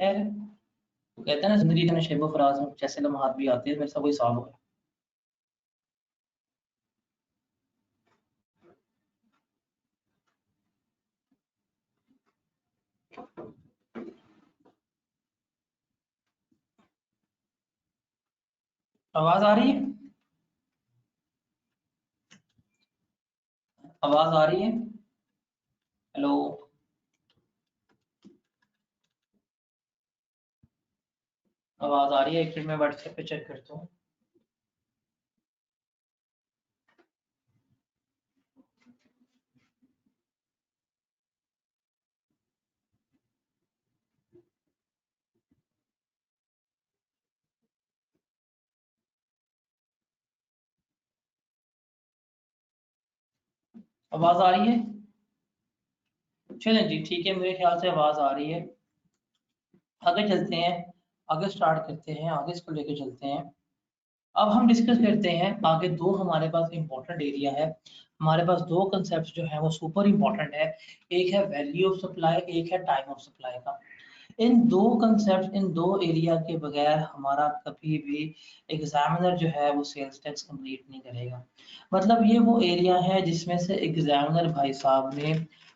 है। तो कहते हैं ना जिंदगी में शेबो फराज में जैसे लम्हात भी आते हैं, वैसा कोई साल हो। आवाज आ रही है? आवाज आ रही है? हेलो? आवाज आ रही है? एक मिनट में व्हाट्सएप पे चेक करता हूँ। आवाज आ रही है? चलें जी, ठीक है, मेरे ख्याल से आवाज आ रही है। आगे चलते हैं, आगे स्टार्ट करते हैं, आगे इसको लेके चलते हैं। अब हम डिस्कस करते हैं आगे। दो हमारे पास इंपॉर्टेंट एरिया है, हमारे पास दो कंसेप्ट जो है वो सुपर इंपॉर्टेंट है। एक है वैल्यू ऑफ सप्लाई, एक है टाइम ऑफ सप्लाई का। इन दो कंसेप्ट, इन दो एरिया के बगैर हमारा कभी भी एग्जामिनर जो है वो सेल्स टैक्स कंप्लीट नहीं करेगा। मतलब ये वो एरिया है जिसमें से एग्जामिनर भाई साहब ने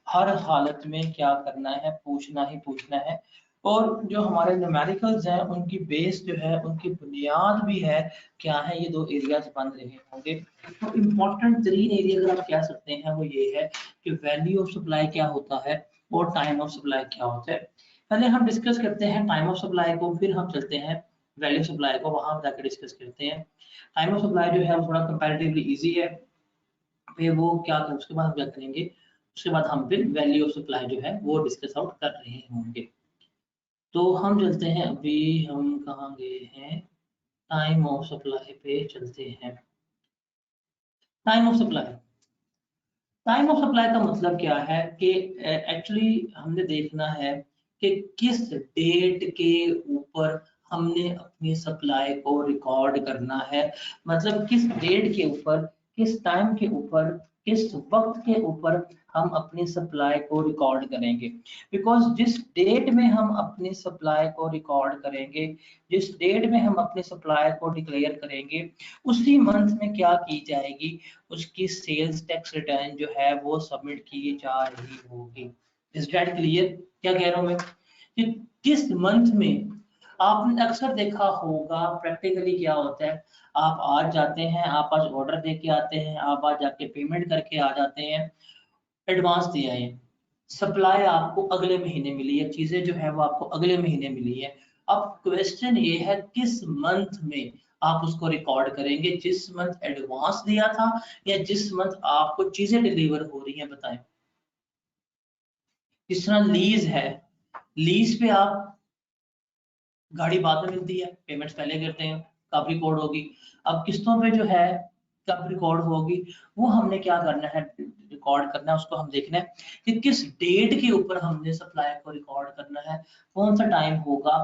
हर हालत में क्या करना है, पूछना ही पूछना है। और जो हमारे न्यूमेरिकल्स हैं उनकी बेस जो है, उनकी बुनियाद भी है क्या है, ये दो एरियाज बन रहे होंगे। तो इम्पोर्टेंट तरीन एरिया अगर आप कह सकते हैं वो ये है कि वैल्यू ऑफ सप्लाई क्या होता है और टाइम ऑफ सप्लाई क्या होता है। पहले हम डिस्कस करते हैं टाइम ऑफ सप्लाई को, फिर हम चलते हैं वैल्यू सप्लाई को, वहां जाकर डिस्कस करते हैं। टाइम ऑफ सप्लाई जो है वो थोड़ा कंपैरेटिवली इजी है। फिर वो क्या कर उसके बाद हम क्या करेंगे, उसके बाद हम फिर वैल्यू ऑफ सप्लाई जो है वो डिस्कस आउट कर रहे होंगे। तो हम चलते हैं, अभी हम कहाँ गए हैं, टाइम ऑफ सप्लाई पे चलते हैं। Time of supply, time of supply का मतलब क्या है कि एक्चुअली हमने देखना है कि किस डेट के ऊपर हमने अपनी सप्लाई को रिकॉर्ड करना है। मतलब किस डेट के ऊपर, किस टाइम के ऊपर, किस वक्त के ऊपर हम अपनी सप्लाई को रिकॉर्ड करेंगे। बिकॉज जिस डेट में हम अपनी सप्लाई को रिकॉर्ड करेंगे, जिस डेट में हम अपनी सप्लाई को डिक्लेयर करेंगे, उसी मंथ में क्या की जाएगी, उसकी सेल्स टैक्स रिटर्न जो है वो सबमिट की जा रही होगी। Is that clear? क्या कह रहा हूं मैं कि किस मंथ में। आपने अक्सर देखा होगा प्रैक्टिकली क्या होता है, आप आज जाते हैं, आप आज ऑर्डर दे के आते हैं, आप आज जाके पेमेंट करके आ जाते हैं, एडवांस दिया है, सप्लाई आपको अगले महीने मिली है, चीजें जो है वो आपको अगले महीने मिली है। अब क्वेश्चन ये है किस मंथ में आप उसको रिकॉर्ड करेंगे, जिस मंथ एडवांस दिया था या जिस मंथ आपको चीजें डिलीवर हो रही हैं, बताएं। जिस तरह लीज है, लीज पे आप, गाड़ी बाद में मिलती है, पेमेंट पहले करते हैं, कब रिकॉर्ड होगी। अब किस्तों पे जो है कब रिकॉर्ड होगी, वो हमने क्या करना है, रिकॉर्ड करना है, उसको हम देखना है कि किस डेट के ऊपर हमने सप्लाई को रिकॉर्ड करना है, कौन सा टाइम होगा।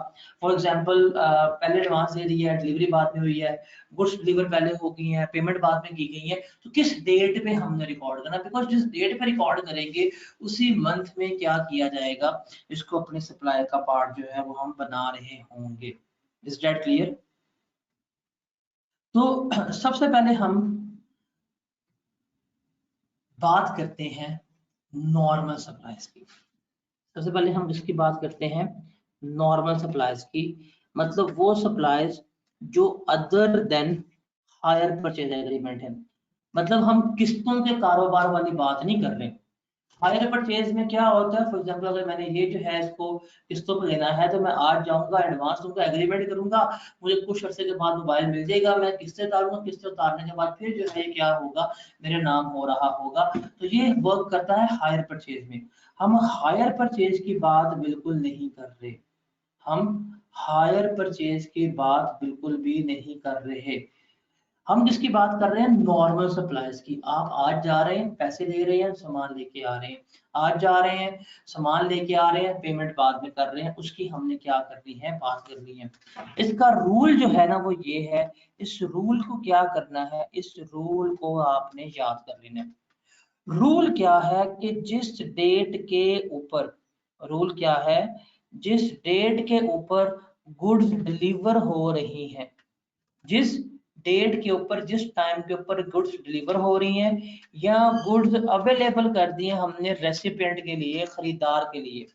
फॉर एग्जांपल पहले एडवांस दे दिया है, डिलीवरी बाद में हुई है, गुड्स डिलीवर पहले हो गई है, पेमेंट बाद में की गई है, तो किस डेट पे हमने रिकॉर्ड करना, बिकॉज जिस डेट पे रिकॉर्ड करेंगे उसी मंथ में क्या किया जाएगा, इसको अपने सप्लाई का पार्ट जो है वो हम बना रहे होंगे। Is that clear? तो सबसे पहले हम बात करते हैं नॉर्मल सप्लाईज की। सबसे पहले हम इसकी बात करते हैं नॉर्मल सप्लाईज की। मतलब वो सप्लाईज जो other than hire purchase agreement है। मतलब हम किस्तों के कारोबार वाली बात नहीं कर रहे। हायर परचेज में क्या होता है, फॉर एग्जांपल अगर मैंने ये जो है इसको किस्तों पर लेना है तो मैं आज जाऊंगा, एडवांस दूंगा, एग्रीमेंट करूंगा, मुझे कुछ अर्से के बाद मोबाइल मिल जाएगा, मैं किस्तें उतारूंगा, किस्तें उतारने के बाद फिर जो है क्या होगा, मेरे नाम हो रहा होगा। तो ये वर्क करता है हायर परचेज में। हम हायर परचेज की बात बिल्कुल नहीं कर रहे, हम हायर परचेज की बात बिल्कुल भी नहीं कर रहे। हम किसकी बात कर रहे हैं? नॉर्मल सप्लायर्स की। आप आज जा रहे हैं, पैसे दे रहे हैं, सामान लेके आ रहे हैं, आज जा रहे हैं, सामान लेके आ रहे हैं, पेमेंट बाद में कर रहे हैं, उसकी हमने क्या करनी है? बात करनी है। इसका रूल जो है ना वो ये है, इस रूल को क्या करना है? इस रूल को आपने याद कर लेना है। रूल क्या है कि जिस डेट के ऊपर, रूल क्या है, जिस डेट के ऊपर गुड्स डिलीवर हो रही हैं, जिस डेट के ऊपर, जिस टाइम के ऊपर गुड्स डिलीवर हो रही हैं या गुड्स अवेलेबल कर दिए हमने रेसिपिएंट के लिए, खरीदार के लिए,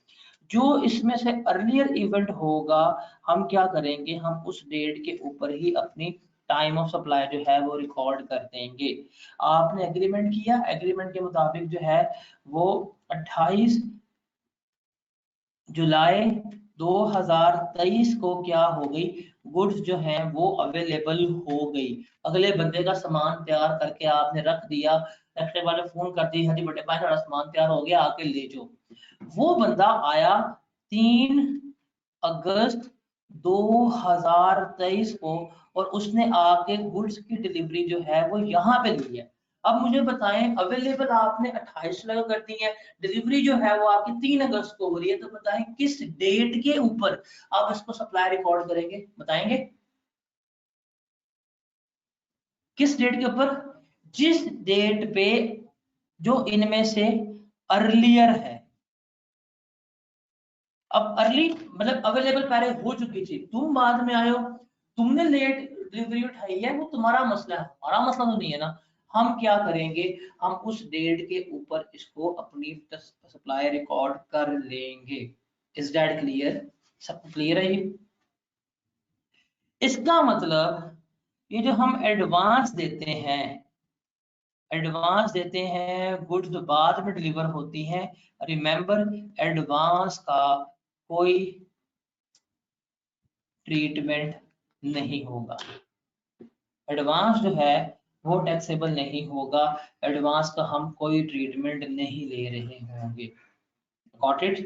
जो इसमें से अर्लियर इवेंट होगा, हम क्या करेंगे? हम उस डेट के ऊपर ही अपनी टाइम ऑफ सप्लाई जो है वो रिकॉर्ड कर देंगे। आपने एग्रीमेंट किया, एग्रीमेंट के मुताबिक जो है वो 28 जुलाई 2023 को क्या हो गई? गुड्स जो हैं वो अवेलेबल हो गई। अगले बंदे का सामान तैयार करके आपने रख दिया, रखने वाले फोन कर दिए, हाँ जी बड़े भाई सारा सामान तैयार हो गया, आके ले जाओ। वो बंदा आया 3 अगस्त 2023 को और उसने आके गुड्स की डिलीवरी जो है वो यहाँ पे ली है। अब मुझे बताएं, अवेलेबल आपने 28 जुलाई को कर दी है, डिलीवरी जो है वो आपकी 3 अगस्त को हो रही है, तो बताएं किस डेट के ऊपर आप इसको सप्लाई रिकॉर्ड करेंगे? बताएंगे किस डेट के ऊपर? जिस डेट पे जो इनमें से अर्लियर है। अब अर्ली मतलब अवेलेबल पहले हो चुकी थी, तुम बाद में आए हो, तुमने लेट डिलीवरी उठाई है, वो तुम्हारा मसला है, हमारा मसला तो नहीं है ना। हम क्या करेंगे? हम उस डेट के ऊपर इसको अपनी सप्लाई रिकॉर्ड कर लेंगे। Is that clear? सबको क्लियर है ये? इसका मतलब ये जो हम एडवांस देते हैं, एडवांस देते हैं, गुड्स बाद में डिलीवर होती हैं, रिमेंबर एडवांस का कोई ट्रीटमेंट नहीं होगा। एडवांस जो है वो टैक्सेबल नहीं होगा, एडवांस का हम कोई ट्रीटमेंट नहीं ले रहे होंगे। Got it?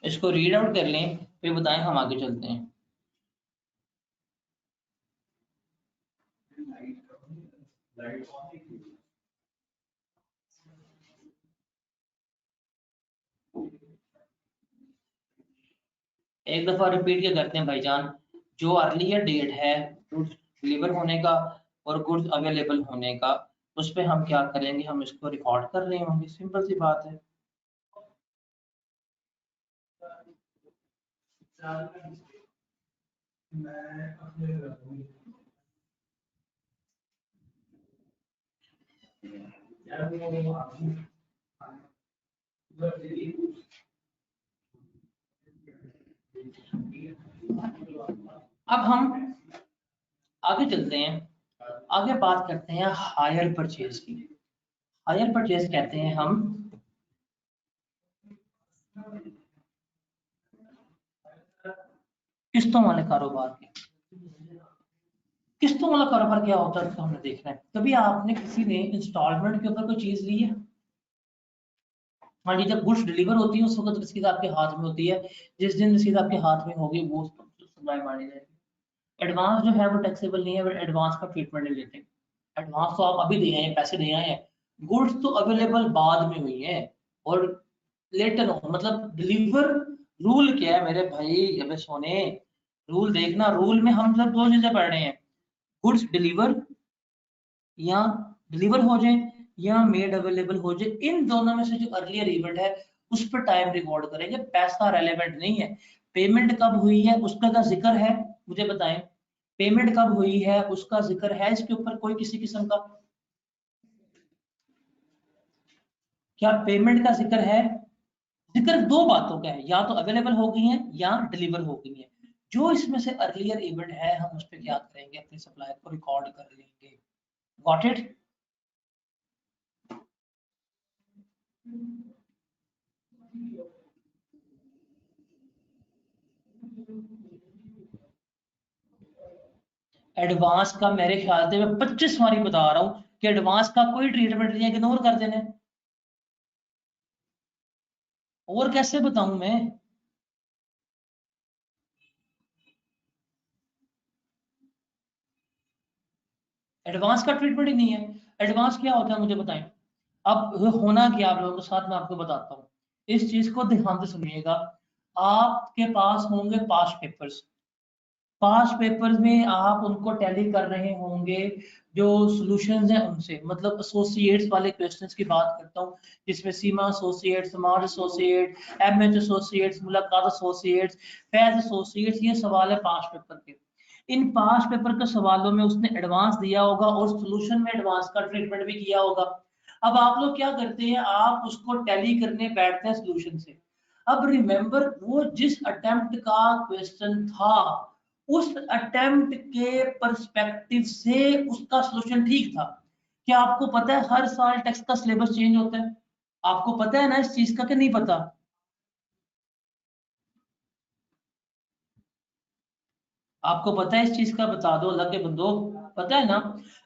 इसको रीड आउट कर लें, फिर बताएं, हम आगे चलते हैं। एक दफा रिपीट के करते हैं भाईजान। जो अर्लियर डेट है गुड्स डिलीवर होने का और गुड्स अवेलेबल होने का, उस पर हम क्या करेंगे? हम इसको रिकॉर्ड कर रहे होंगे, सिंपल सी बात है। अब हम आगे चलते हैं, आगे बात करते हैं हायर परचेज की। हायर परचेज कहते हैं हम किस्तों वाले कारोबार के। किस्तों वाला कारोबार क्या होता है इसको हमने देखना है। कभी आपने किसी ने इंस्टॉलमेंट के ऊपर कोई चीज ली है? हाँ जी, जब गुड्स डिलीवर होती है उस वक्त रसीद आपके हाथ में होती है, जिस दिन रसीद आपके हाथ में होगी वो सप्लाई मानी जाएगी। एडवांस जो है वो टैक्सेबल नहीं है, बट एडवांस का ट्रीटमेंट नहीं लेते। एडवांस तो आप अभी दे आए हैं, पैसे दे आए हैं, गुड्स तो अवेलेबल बाद में हुई है और लेटर हो, मतलब डिलीवर। रूल क्या है मेरे भाई, अबे सोने, रूल देखना, रूल में हम सब दो चीजें पढ़ रहे हैं, गुड्स डिलीवर या डिलीवर हो जाए या मेड अवेलेबल हो जाए, इन दोनों में से जो अर्लियर इवेंट है उस पर टाइम रिकॉर्ड करेंगे। पैसा रेलेवेंट नहीं है, पेमेंट कब हुई है उसका का जिक्र है, मुझे बताएं। पेमेंट कब हुई है उसका जिक्र है इसके ऊपर कोई किसी किस्म का? क्या पेमेंट का जिक्र है? जिक्र दो बातों का है, या तो अवेलेबल हो गई है या डिलीवर हो गई है। जो इसमें से अर्लियर इवेंट है हम उस पर क्या करेंगे? अपने सप्लायर को रिकॉर्ड कर लेंगे। Got it? एडवांस का मेरे ख्याल से मैं 25 बारी बता रहा हूं कि एडवांस का कोई ट्रीटमेंट नहीं है, इग्नोर कर देने। और कैसे बताऊं मैं? एडवांस का ट्रीटमेंट ही नहीं है। एडवांस क्या होता है मुझे बताएं। अब होना क्या आप लोगों के साथ मैं आपको बताता हूँ, इस चीज को ध्यान से सुनिएगा। आपके पास होंगे पास्ट पेपर्स, पास्ट पेपर्स में आप उनको टैली कर रहे होंगे जो सॉल्यूशंस हैं उनसे, मतलब एसोसिएट्स वाले क्वेश्चंस की बात करता हूँ, जिसमें सीमा एसोसिएट, समाज एसोसिएट, एमएच एसोसिएट्स, मुलाकात एसोसिएट्स, फैज एसोसिएट्स, ये सवाल है पास्ट पेपर के। इन पास्ट पेपर के सवालों में उसने एडवांस दिया होगा और सॉल्यूशन में एडवांस का ट्रीटमेंट भी किया होगा। अब आप लोग क्या करते हैं, आप उसको टैली करने बैठते हैं सॉल्यूशन से। अब रिमेंबर वो जिस अटेम्प्ट का क्वेश्चन था, उस अटेम्प्ट के पर्सपेक्टिव से उसका सॉल्यूशन ठीक था। क्या आपको पता है हर साल टेक्स्ट का सिलेबस चेंज होता है? आपको पता है ना इस चीज का कि नहीं पता? आपको पता है इस चीज का? बता दो अल्लाह के बंदो, पता है ना?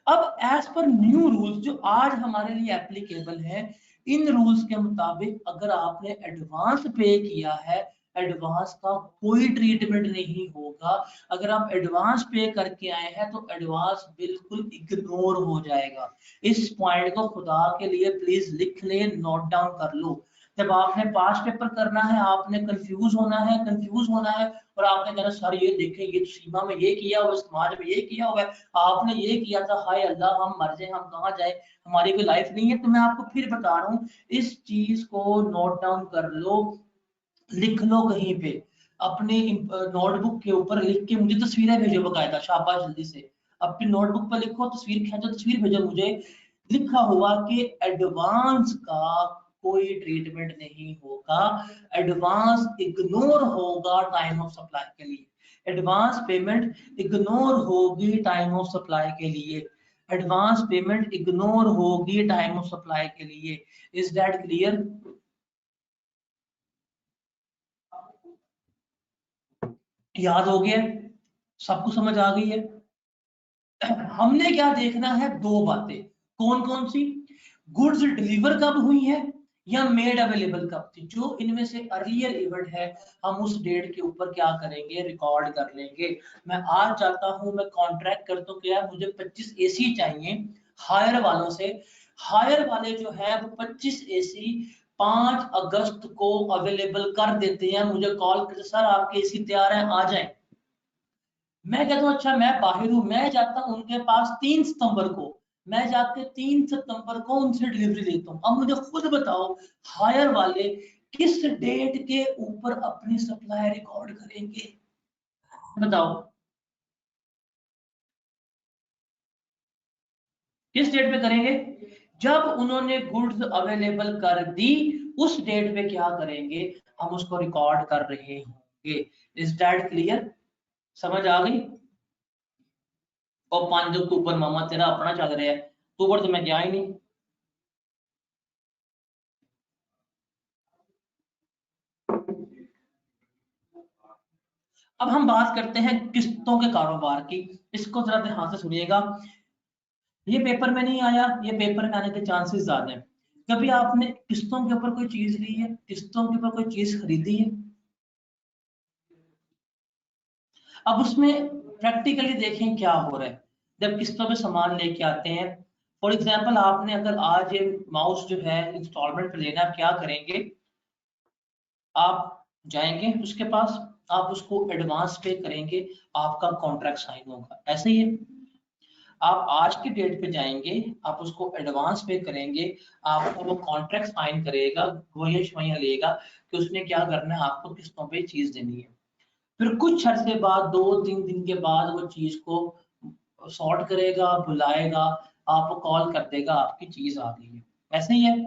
अब एज पर न्यू रूल्स जो आज हमारे लिए एप्लीकेबल है, इन रूल्स के मुताबिक अगर आपने एडवांस पे किया है, एडवांस का कोई ट्रीटमेंट नहीं होगा। अगर आप एडवांस पे करके आए हैं तो एडवांस बिल्कुल इग्नोर हो जाएगा। इस पॉइंट को खुदा के लिए प्लीज लिख ले, नोट डाउन कर लो। जब आपने पास्ट पेपर करना है, आपने कंफ्यूज होना है, कंफ्यूज होना है, और आपने कहना सर ये देखें, ये सीमा में ये किया हुआ, समाज में ये किया हुआ है, आपने ये किया था, हाय अल्लाह हम मर जाए, हम कहाँ जाए, हमारी कोई लाइफ नहीं है। तो मैं आपको फिर बता रहा हूँ, इस चीज को नोट डाउन कर लो, लिख लो कहीं पे अपने नोटबुक के ऊपर लिख के मुझे तस्वीरें भेजो बकायदा, शाबाश जल्दी से अपनी नोटबुक पर लिखो, तस्वीर खींचो, तस्वीर भेजो मुझे, लिखा हुआ कि एडवांस का कोई ट्रीटमेंट नहीं होगा, एडवांस इग्नोर होगा टाइम ऑफ सप्लाई के लिए, एडवांस पेमेंट इग्नोर होगी टाइम ऑफ सप्लाई के लिए, एडवांस पेमेंट इग्नोर होगी टाइम ऑफ सप्लाई के लिए। Is that clear? याद हो गया? सबको समझ आ गई है? हमने क्या देखना है, दो बातें। कौन कौन सी? गुड्स डिलीवर कब हुई है या मेड अवेलेबल कब थी। जो इनमें से अर्लियर इवेंट है, हम उस डेट के ऊपर क्या करेंगे, रिकॉर्ड कर लेंगे। मैं आज जाता हूं, मैं कॉन्ट्रैक्ट करता हूँ, क्या मुझे 25 एसी चाहिए हायर वालों से। हायर वाले जो है वो 25 एसी 5 अगस्त को अवेलेबल कर देते हैं, मुझे कॉल करते सर आपके एसी तैयार है आ जाए। मैं कहता हूँ अच्छा मैं बाहर हूँ, मैं जाता हूँ उनके पास 3 सितंबर को, मैं जाके 3 सितंबर को उनसे डिलीवरी लेता हूँ। अब मुझे खुद बताओ, हायर वाले किस डेट के ऊपर अपनी सप्लाई रिकॉर्ड करेंगे? बताओ किस डेट पे करेंगे? जब उन्होंने गुड्स अवेलेबल कर दी, उस डेट पे क्या करेंगे, हम उसको रिकॉर्ड कर रहे होंगे। Is that clear? समझ आ गई? और 5 अक्टूबर मामा तेरा अपना चल रहा है, अक्टूबर तो मैं गया ही नहीं। अब हम बात करते हैं किस्तों के कारोबार की। इसको जरा ध्यान से सुनिएगा। ये पेपर में नहीं आया, ये पेपर में आने के चांसेस ज्यादा हैं। कभी आपने किस्तों के ऊपर कोई चीज ली है, किस्तों के ऊपर कोई चीज खरीदी है? अब उसमें प्रैक्टिकली देखें क्या हो रहा है जब किस्तों पे सामान लेके आते हैं। फॉर एग्जाम्पल आपने अगर आज ये माउस जो है इंस्टॉलमेंट पे लेना, आप क्या करेंगे, आप जाएंगे उसके पास, आप उसको एडवांस पे करेंगे, आपका कॉन्ट्रैक्ट साइन होगा, ऐसे ही है। आप आज के डेट पे जाएंगे, आप उसको एडवांस पे करेंगे, आपको वो कॉन्ट्रैक्ट साइन करेगा, गोया शोया लेगा कि उसने क्या करना है, आपको किस्तों पे चीज देनी है। फिर कुछ अरसे बाद, 2-3 दिन के बाद वो चीज को सॉर्ट करेगा, बुलाएगा, आपको कॉल कर देगा, आपकी चीज आ गई है, ऐसे ही है।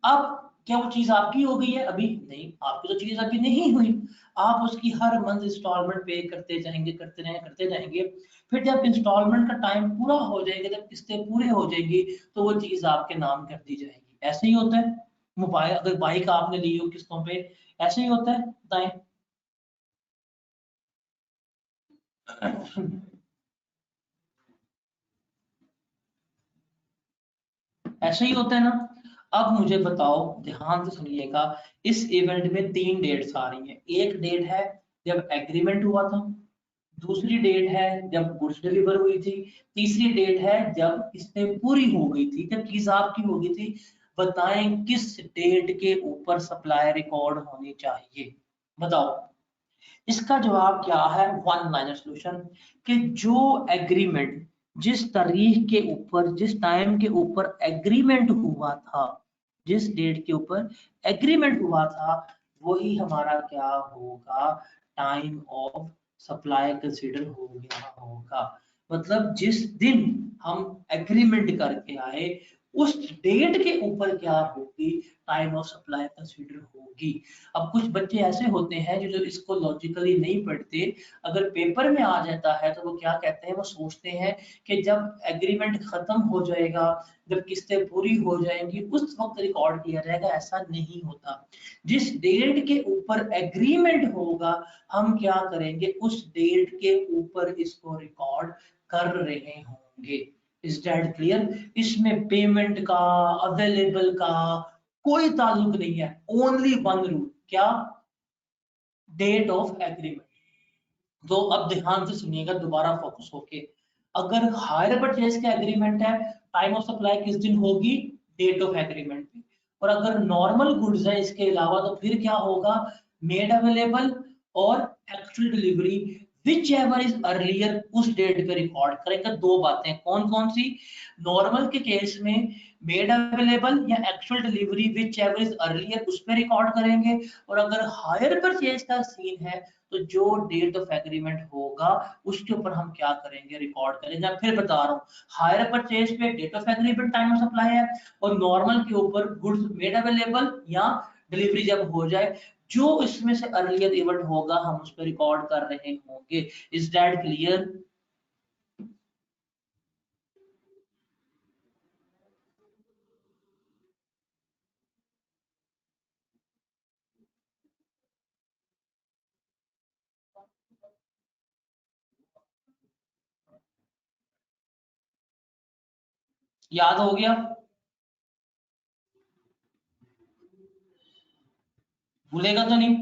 अब क्या वो चीज आपकी हो गई है? अभी नहीं, आपकी तो चीज अभी नहीं हुई। आप उसकी हर मंथ इंस्टॉलमेंट पे करते जाएंगे, करते रहेंगे, करते जाएंगे। फिर जब इंस्टॉलमेंट का टाइम पूरा हो जाएगा, जब किस्तें पूरे हो जाएंगी, तो वो चीज आपके नाम कर दी जाएगी। ऐसे ही होता है। मोबाइल अगर बाइक आपने ली हो किस्तों पे, ऐसे ही होता है, बताएं। ऐसे ही होता है ना? अब मुझे बताओ, ध्यान से सुनिएगा, इस इवेंट में 3 डेट्स आ रही हैं। एक डेट है जब एग्रीमेंट हुआ था, दूसरी डेट है जब गुड्स डिलीवर हुई थी, तीसरी डेट है जब इसने पूरी हो गई थी, जब चीज आपकी हो गई थी। बताएं किस डेट के ऊपर सप्लाई रिकॉर्ड होनी चाहिए, बताओ। इसका जवाब क्या है, वन लाइनर सॉल्यूशन, कि जो एग्रीमेंट, जिस तारीख के ऊपर, जिस टाइम के ऊपर एग्रीमेंट हुआ था, जिस डेट के ऊपर एग्रीमेंट हुआ था, वही हमारा क्या होगा, टाइम ऑफ सप्लाई कंसीडर हो गया होगा। मतलब जिस दिन हम एग्रीमेंट करके आए, उस डेट के ऊपर क्या होगी, टाइम ऑफ सप्लाई कंसीडर होगी। अब कुछ बच्चे ऐसे होते हैं जो इसको लॉजिकली नहीं पढ़ते, अगर पेपर में आ जाता है तो वो क्या कहते हैं, वो सोचते हैं कि जब एग्रीमेंट खत्म हो जाएगा, जब किस्तें पूरी हो जाएंगी, उस वक्त रिकॉर्ड किया जाएगा। ऐसा नहीं होता। जिस डेट के ऊपर एग्रीमेंट होगा, हम क्या करेंगे, उस डेट के ऊपर इसको रिकॉर्ड कर रहे होंगे। Is that clear? इसमें पेमेंट का, अवेलेबल का कोई ताल्लुक नहीं है। ओनली वन रूल, क्या, डेट ऑफ एग्रीमेंट। तो अब ध्यान से सुनिएगा, दोबारा फोकस होके, अगर हायर परचेज का एग्रीमेंट है, टाइम ऑफ सप्लाई किस दिन होगी, डेट ऑफ एग्रीमेंट पे। और अगर नॉर्मल गुड्स है इसके अलावा, तो फिर क्या होगा, मेड अवेलेबल और actual delivery, which ever is earlier, उस डेट पे रिकॉर्ड करेंगे। दो बातें कौन कौन सी, नॉर्मल के केस में मेड अवेलेबल या actual delivery, which ever is earlier, उस पर रिकॉर्ड करेंगे। और अगर हायर परचेज का सीन है, तो जो डेट ऑफ एग्रीमेंट होगा उसके ऊपर हम क्या करेंगे, रिकॉर्ड करेंगे। मैं फिर बता रहा हूँ, हायर परचेज पे date of agreement, time of supply है, और नॉर्मल के ऊपर गुड्स मेड अवेलेबल या डिलीवरी जब हो जाए, जो इसमें से अर्लियर इवेंट होगा हम उस पर रिकॉर्ड कर रहे होंगे। Is that clear? याद हो गया? भूलेगा तो नहीं?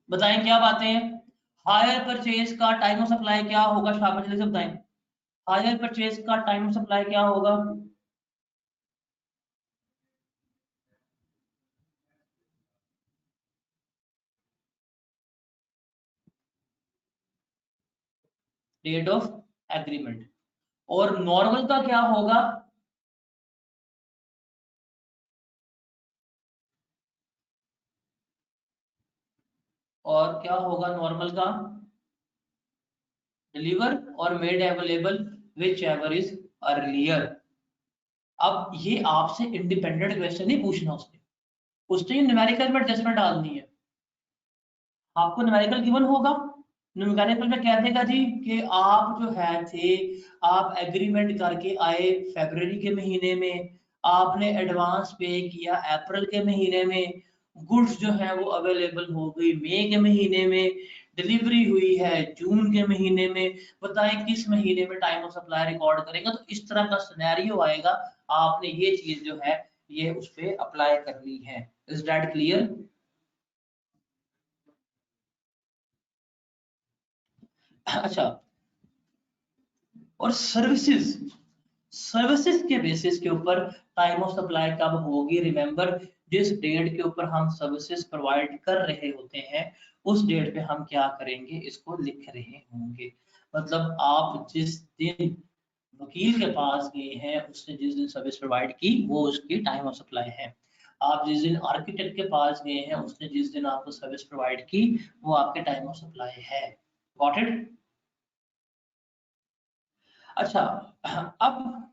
बताएं क्या बातें हैं। हायर परचेज का टाइम ऑफ सप्लाई क्या होगा, शाबाश, जल्दी से बताएं। हायर परचेज का टाइम ऑफ सप्लाई क्या होगा, डेट ऑफ एग्रीमेंट। और नॉर्मल का क्या होगा, और क्या होगा नॉर्मल का, डिलीवर और made available, which ever is earlier. अब ये आपसे इंडिपेंडेंट क्वेश्चन नहीं पूछना उसने, उसने न्यूमेरिकल में एडजस्टमेंट डालनी है। आपको न्यूमेरिकल गिवन होगा, न्यूमेरिकल में कह देगा जी कि आप जो है थे, आप एग्रीमेंट करके आए फरवरी के महीने में, आपने एडवांस पे किया अप्रैल के महीने में, गुड्स जो है वो अवेलेबल हो गई मई के महीने में, डिलीवरी हुई है जून के महीने में। बताएं किस महीने में टाइम ऑफ सप्लाई रिकॉर्ड करेगा। तो इस तरह का सिनेरियो आएगा, आपने ये चीज जो है ये उस पर अप्लाई करनी है। Is that clear? अच्छा, और सर्विसेज, सर्विसेज के बेसिस के ऊपर टाइम ऑफ सप्लाई कब होगी, रिमेंबर, जिस डेट के ऊपर हम सर्विसेज प्रोवाइड कर रहे होते हैं, उस डेट पे हम क्या करेंगे, इसको लिख रहे होंगे। मतलब आप जिस दिन वकील के पास गए हैं, उसने जिस दिन सर्विस प्रोवाइड की, वो उसकी टाइम ऑफ सप्लाई है। आप जिस दिन आर्किटेक्ट के पास गए हैं, उसने जिस दिन आपको सर्विस प्रोवाइड की, वो आपके टाइम ऑफ सप्लाई है। Got it? अच्छा, अब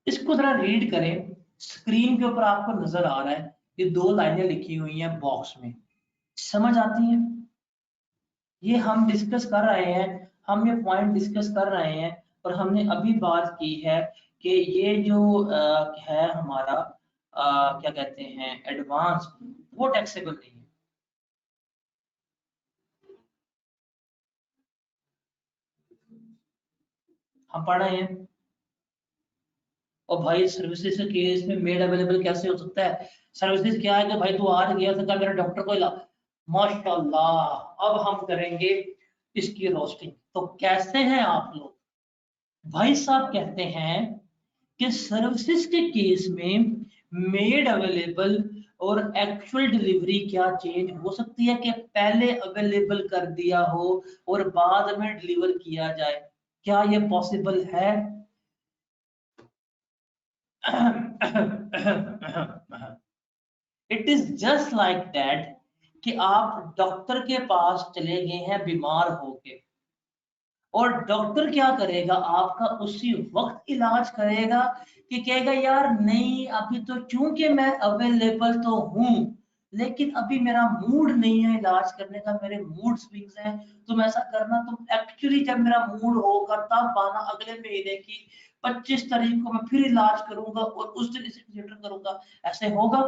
इसको जरा रीड करें। स्क्रीन के ऊपर आपको नजर आ रहा है, ये दो लाइनें लिखी हुई हैं बॉक्स में, समझ आती हैं? ये हम डिस्कस कर रहे हैं, हम ये पॉइंट डिस्कस कर रहे हैं, और हमने अभी बात की है कि ये जो है हमारा क्या कहते हैं, एडवांस, वो टैक्सेबल नहीं है। हम पढ़ रहे हैं, और भाई सर्विसेज के केस में मेड अवेलेबल कैसे हो सकता है? सर्विसेज क्या है कि भाई तू आज गया था, मेरा डॉक्टर को ला, माशाल्लाह अब हम करेंगे इसकी रोस्टिंग। तो कैसे हैं आप लोग? भाई साहब कहते हैं कि सर्विसेज के केस में मेड अवेलेबल और एक्चुअल डिलीवरी क्या चेंज हो सकती है कि पहले अवेलेबल कर दिया हो और बाद में डिलीवर किया जाए? क्या ये पॉसिबल है? It is just like that कि आप डॉक्टर के पास चले गए हैं बीमार होके, और डॉक्टर क्या करेगा, आपका उसी वक्त इलाज करेगा कि कहेगा यार नहीं अभी तो चूंकि मैं अवेलेबल तो हूं, लेकिन अभी मेरा मूड नहीं है इलाज करने का, मेरे मूड स्विंग्स हैं। तुम ऐसा करना, तुम एक्चुअली जब मेरा मूड होगा तब आना, अगले महीने की 25 तारीख को मैं फिर इलाज करूंगा और उस दिन इसे कंसीडर करूंगा। ऐसे होगा?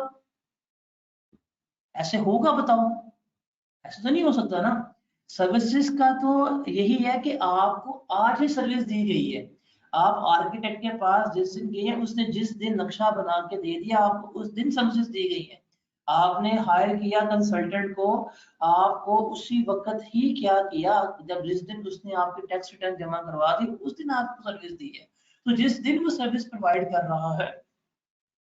ऐसे होगा बताओ? ऐसा तो नहीं हो सकता ना। सर्विसेज का तो यही है कि आपको आज ही सर्विस दी गई है, आप आर्किटेक्ट के पास जिस दिन गए हैं, उसने जिस दिन नक्शा बना के दे दिया, आपको उस दिन सर्विस दी गई है। आपने हायर किया कंसल्टेंट को, आपको उसी वक्त ही क्या किया, जब जिस दिन उसने आपकी टैक्स रिटर्न जमा करवा दी उस दिन आपको सर्विस दी है। तो जिस दिन वो सर्विस प्रोवाइड कर रहा है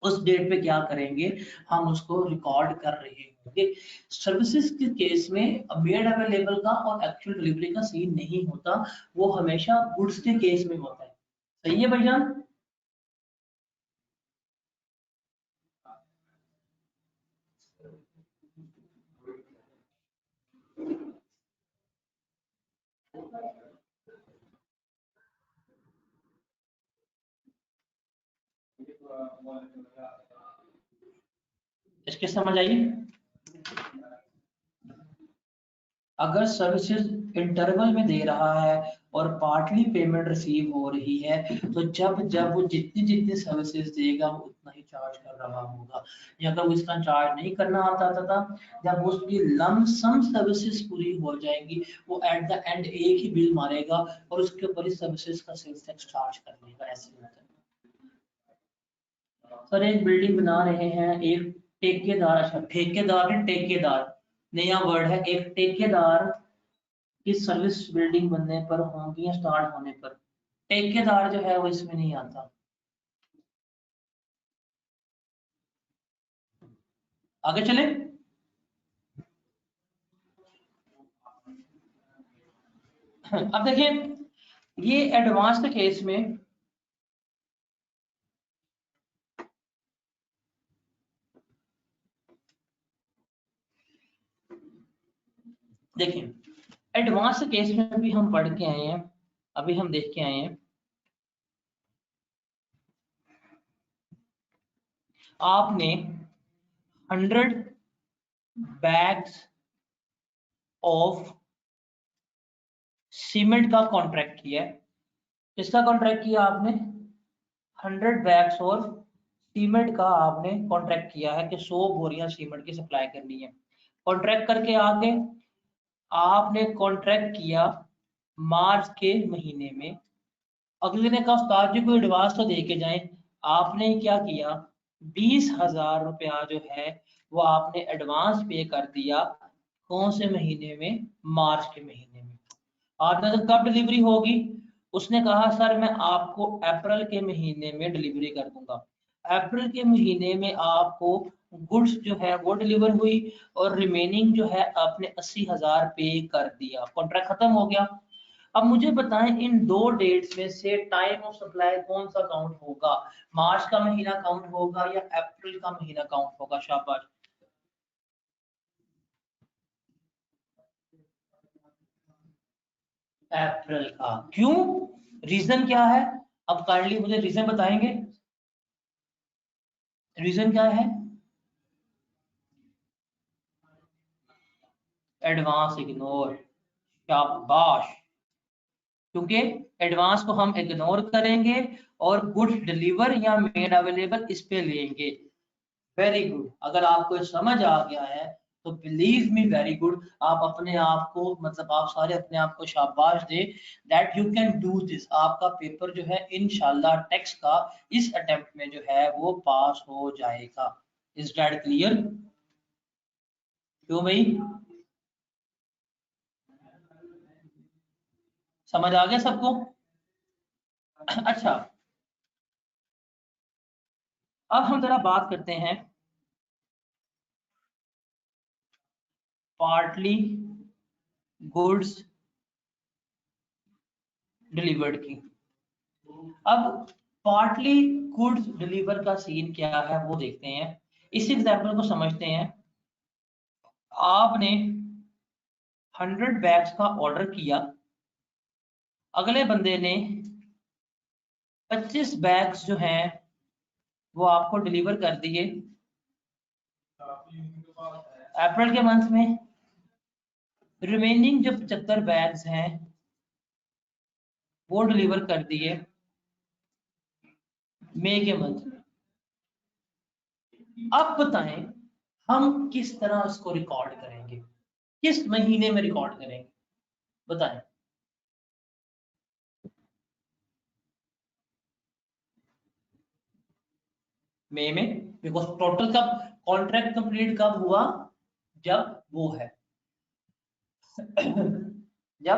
उस डेट पे क्या करेंगे, हम उसको रिकॉर्ड कर रहे होंगे। सर्विसेज के केस में मेड अवेलेबल का और एक्चुअल डिलीवरी का सीन नहीं होता, वो हमेशा गुड्स के केस में होता है। सही है भाईजान? इसके समझ आई? अगर सर्विसेज इंटरवल में दे रहा है और पार्टली पेमेंट रिसीव हो रही है, तो जब जब वो जितनी जितनी सर्विसेज देगा वो उतना ही चार्ज कर रहा होगा। या अगर वो इसका चार्ज नहीं करना आता था, जब उसकी लमसम सर्विसेज पूरी हो जाएंगी, वो एट द एंड एक ही बिल मारेगा और उसके ऊपर ही सर्विसेज का सेल्स टैक्स चार्ज कर लेगा। ऐसे होता है। सर एक बिल्डिंग बना रहे हैं, एक ठेकेदार, अच्छा ठेकेदार नहीं ठेकेदार, नया वर्ड है, एक ठेकेदार की सर्विस बिल्डिंग बनने पर होंगी या स्टार्ट होने पर, ठेकेदार जो है वो इसमें नहीं आता। आगे चले। अब देखिए ये एडवांस के केस में देखिए, एडवांस के केस में भी हम पढ़ के आए हैं, अभी हम देख के आए हैं। आपने 100 बैग्स ऑफ सीमेंट का कॉन्ट्रैक्ट किया है। किसका कॉन्ट्रैक्ट किया आपने? 100 बैग्स और सीमेंट का आपने कॉन्ट्रैक्ट किया है कि 100 बोरियां सीमेंट की सप्लाई करनी है। कॉन्ट्रैक्ट करके आगे आपने कॉन्ट्रैक्ट किया मार्च के महीने में। अगले ने कहा उस्ताद जी को एडवांस तो दे के जाएं। आपने क्या किया, 20,000 रुपया जो है वो आपने एडवांस पे कर दिया। कौन से महीने में? मार्च के महीने में। आपने तो कब डिलीवरी होगी? उसने कहा सर मैं आपको अप्रैल के महीने में डिलीवरी कर दूंगा। अप्रैल के महीने में आपको गुड्स जो है वो डिलीवर हुई और रिमेनिंग जो है आपने 80,000 पे कर दिया, कॉन्ट्रैक्ट खत्म हो गया। अब मुझे बताएं इन दो डेट्स में से टाइम ऑफ सप्लाई कौन सा काउंट होगा? मार्च का महीना काउंट होगा या अप्रैल का महीना काउंट होगा? शाबाश। अप्रैल का। क्यों? रीजन क्या है? अब काइंडली मुझे रीजन बताएंगे, रीजन क्या है? Advance ignore. शाबाश। क्योंकि एडवांस को हम इग्नोर करेंगे और गुड्स डिलीवर या मेड अवेलेबल इस पे लेंगे। Very good. अगर आपको समझ आ गया है तो बिलीव मी वेरी गुड, आप अपने आप को मतलब आप सारे अपने आप को शाबाश दे that you can do this. आपका पेपर जो है इंशाल्लाह टेक्स्ट का इस अटेम्प्ट में जो है वो पास हो जाएगा। Is that clear? क्यों भाई, समझ आ गया सबको? अच्छा, अब हम जरा बात करते हैं पार्टली गुड्स डिलीवर्ड की। अब पार्टली गुड्स डिलीवर का सीन क्या है वो देखते हैं। इस एग्जाम्पल को समझते हैं। आपने 100 बैग्स का ऑर्डर किया, अगले बंदे ने 25 बैग्स जो हैं वो आपको डिलीवर कर दिए अप्रैल के मंथ में। रिमेनिंग जो 75 बैग्स हैं वो डिलीवर कर दिए मई के मंथ में। अब बताएं हम किस तरह इसको रिकॉर्ड करेंगे, किस महीने में रिकॉर्ड करेंगे, बताएं। मई में, बिकॉज टोटल कब कॉन्ट्रैक्ट कंप्लीट कब हुआ, जब वो है जब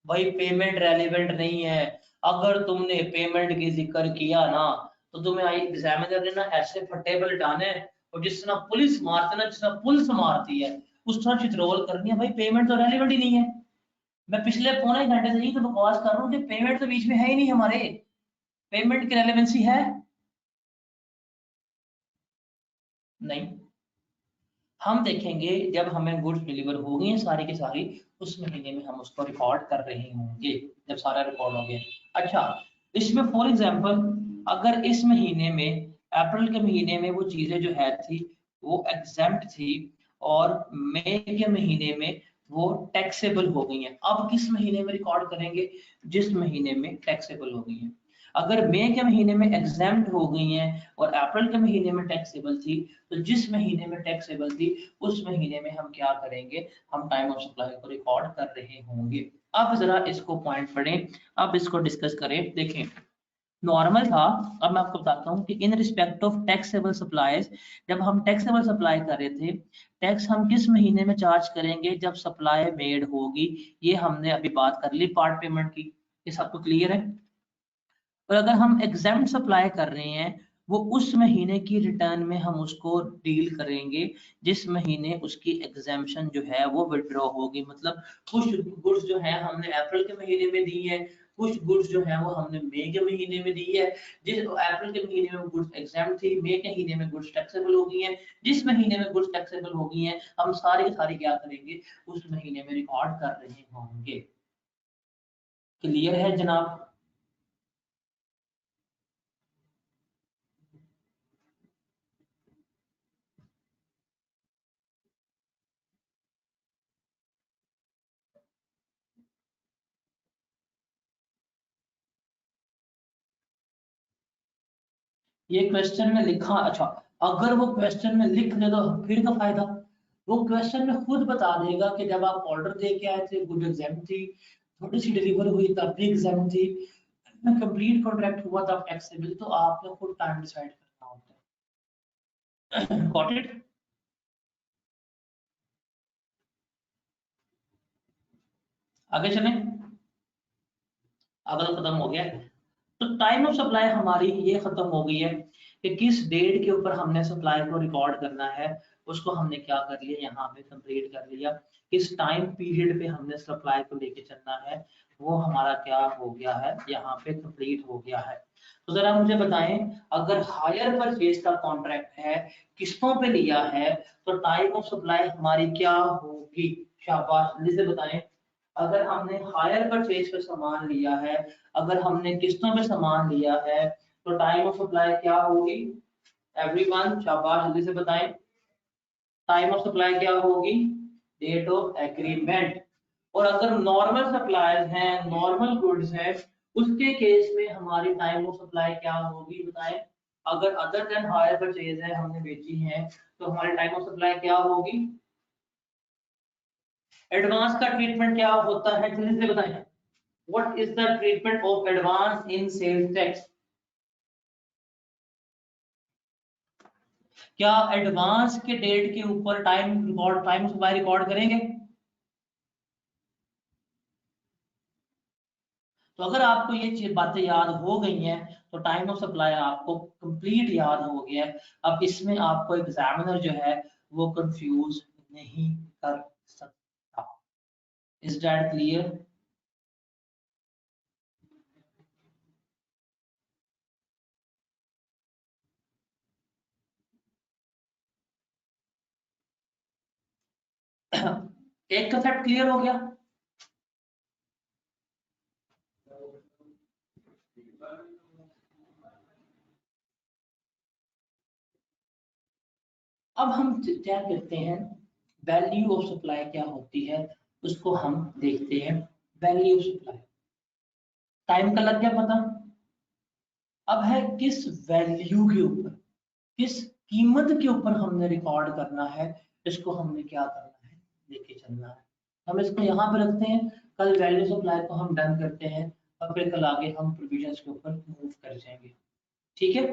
भाई पेमेंट रेलिवेंट नहीं है। अगर तुमने पेमेंट की जिक्र किया ना तो तुम्हें आई एग्जामिनर ने ना ऐसे फट्टे पर लटाने, और जिस तरह पुलिस मारते ना, जिस तरह पुलिस मारती है उस तरह चित्रोल करनी है। भाई पेमेंट तो रेलिवेंट ही नहीं है। मैं पिछले पौने घंटे से ही तो बकवास कर रहा हूँ कि पेमेंट तो बीच में है ही नहीं हमारे। पेमेंट की रेलिवेंसी है नहीं। हम देखेंगे जब हमें गुड्स डिलीवर हो गई हैं सारी की सारी, उस महीने में हम उसको रिकॉर्ड कर रहे होंगे जब सारा रिकॉर्ड हो गया। अच्छा, इसमें फॉर एग्जांपल अगर इस महीने में अप्रैल के महीने में वो चीजें जो है थी वो एग्जेम्प्ट थी और मई के महीने में वो टैक्सेबल हो गई हैं, अब किस महीने में रिकॉर्ड करेंगे, जिस महीने में टैक्सेबल हो गई हैं। अगर मई के महीने में एग्जेम्प्ट हो गई हैं और अप्रैल के महीने में टैक्सेबल थी, तो जिस महीने में टैक्सेबल थी उस महीने में हम क्या करेंगे, हम टाइम ऑफ सप्लाई को रिकॉर्ड कर रहे होंगे। अब जरा इसको पॉइंट पढ़ें, अब इसको डिस्कस करें। देखें, नॉर्मल था, अब मैं आपको बताता हूँ कि in respect of taxable supplies, जब हम टैक्सेबल सप्लाई कर रहे थे, टैक्स हम किस महीने में चार्ज करेंगे, जब सप्लाई मेड होगी। ये हमने अभी बात कर ली पार्ट पेमेंट की, ये सबको क्लियर है। और अगर हम एग्जेम्प्ट सप्लाई कर रहे हैं, वो उस महीने की रिटर्न में हम उसको डील करेंगे जिस महीने उसकी एग्जेम्पशन जो है वो विड्रॉ होगी। मतलब कुछ गुड्स जो है हमने अप्रैल के महीने में दी है, कुछ गुड्स जो है वो हमने मई के महीने में दी है। जिस अप्रैल के महीने में गुड्स एग्जेम्प्ट थी, मई के महीने में गुड्स टैक्सेबल हो गई हैं। जिस महीने में गुड्स टैक्सेबल हो गई हैं, हम सारी की सारी क्या करेंगे, उस महीने में रिकॉर्ड कर रहे होंगे। क्लियर है जनाब? ये क्वेश्चन में लिखा, अच्छा अगर वो क्वेश्चन में लिख दे तो फिर का फायदा, वो क्वेश्चन में खुद बता देगा कि जब आप ऑर्डर दे के आए थे गुड एग्जाम थी, थोड़ी सी डिलीवर हुई तब भी एग्जाम थी, कंप्लीट कॉन्ट्रैक्ट हुआ तब टैक्सेबल। तो आपने खुद टाइम डिसाइड करना होता है। Got it? आगे चलें, अगला खत्म हो गया। तो टाइम ऑफ सप्लाई हमारी ये खत्म हो गई है कि किस डेट के ऊपर हमने सप्लाई को रिकॉर्ड करना है, उसको हमने क्या कर लिया, यहाँ पे कंप्लीट कर लिया। किस टाइम पीरियड पे हमने सप्लाई को लेके चलना है वो हमारा क्या हो गया है, यहाँ पे कंप्लीट हो गया है। तो जरा मुझे बताएं, अगर हायर परचेज का कॉन्ट्रैक्ट है, किस्तों पे लिया है, तो टाइम ऑफ सप्लाई हमारी क्या होगी? शाबाश, जल्दी से बताएं। अगर हमने हायर परचेज पे सामान लिया है, अगर हमने किस्तों पे सामान लिया है, तो टाइम ऑफ सप्लाई क्या होगी? एवरीवन शाबाश, जल्दी से बताएं। टाइम ऑफ सप्लाई क्या होगी? Date of agreement. और अगर नॉर्मल सप्लाईज हैं, नॉर्मल गुड्स हैं, उसके केस में हमारी टाइम ऑफ सप्लाई क्या होगी, बताएं। अगर अदर देन हायर परचेज है, हमने बेची है, तो हमारी टाइम ऑफ सप्लाई क्या होगी? एडवांस का ट्रीटमेंट क्या होता है, जल्दी से बताएं। What is the treatment of advance in sales tax? क्या एडवांस के डेट के ऊपर टाइम सप्लाई रिकॉर्ड करेंगे? तो अगर आपको ये बातें याद हो गई हैं तो टाइम ऑफ सप्लाई आपको कंप्लीट याद हो गया है। अब इसमें आपको एग्जामिनर जो है वो कंफ्यूज नहीं कर सकता। Is that clear? एक कंसेप्ट क्लियर हो गया। अब हम क्या करते हैं, वैल्यू ऑफ सप्लाई क्या होती है उसको हम देखते हैं। वैल्यू ऑफ सप्लाई, टाइम का लग गया पता। अब है किस वैल्यू के ऊपर, किस कीमत के ऊपर हमने रिकॉर्ड करना है, इसको हमने क्या करना है, लेके चलना है। हम इसको यहाँ पे रखते हैं, कल वैल्यू सप्लाई को हम डन करते हैं और फिर कल आगे हम प्रोविजंस के ऊपर मूव कर जाएंगे। ठीक है,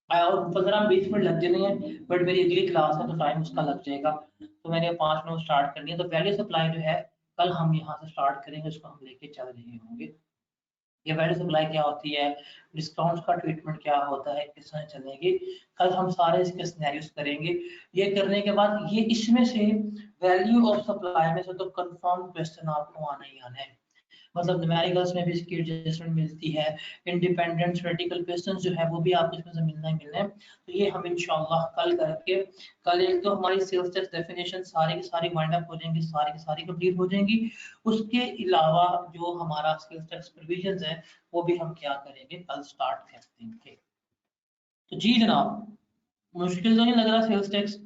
और 15-20 मिनट लग जाने हैं, बट मेरी अगली क्लास है तो टाइम उसका लग जाएगा, तो मैंने 5 मिनट स्टार्ट करनी है। तो वैल्यू सप्लाई जो है कल हम यहाँ से स्टार्ट करेंगे, उसको हम लेके चल रहे होंगे। ये वैल्यू सप्लाई क्या होती है, डिस्काउंट का ट्रीटमेंट क्या होता है, किस तरह चलेगी, कल हम सारे इसके सिनेरियोस करेंगे। ये करने के बाद ये इसमें से वैल्यू ऑफ सप्लाई में से तो कंफर्म क्वेश्चन आपको आना ही आना है। मतलब न्यूमेरिकल्स में भी इसकी एडजस्टमेंट मिलती है, इंडिपेंडेंट थ्योरेटिकल क्वेश्चंस जो है वो भी आपको इसमें से मिलना ही मिलना है। तो ये हम इंशाल्लाह कल करके, कल एक तो हमारी सेल्स टैक्स डेफिनेशन सारी की सारी वाइंड अप हो जाएंगी, सारी की सारी कंप्लीट हो जाएंगी। उसके अलावा जो हमारा सेल्स टैक्स प्रोविजंस है वो भी हम क्या करेंगे, कल स्टार्ट कर देंगे। तो जी जनाब, मुश्किल तो नहीं लग रहा सेल्स टैक्स?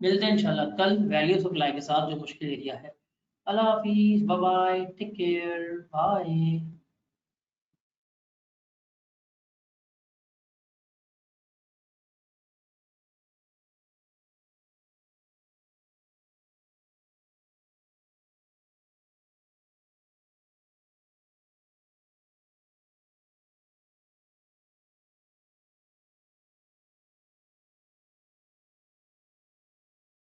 मिलते हैं इंशाल्लाह कल वैल्यू सप्लाई के साथ, जो मुश्किल एरिया है। अल्लाह हाफिज, bye bye, take care, bye.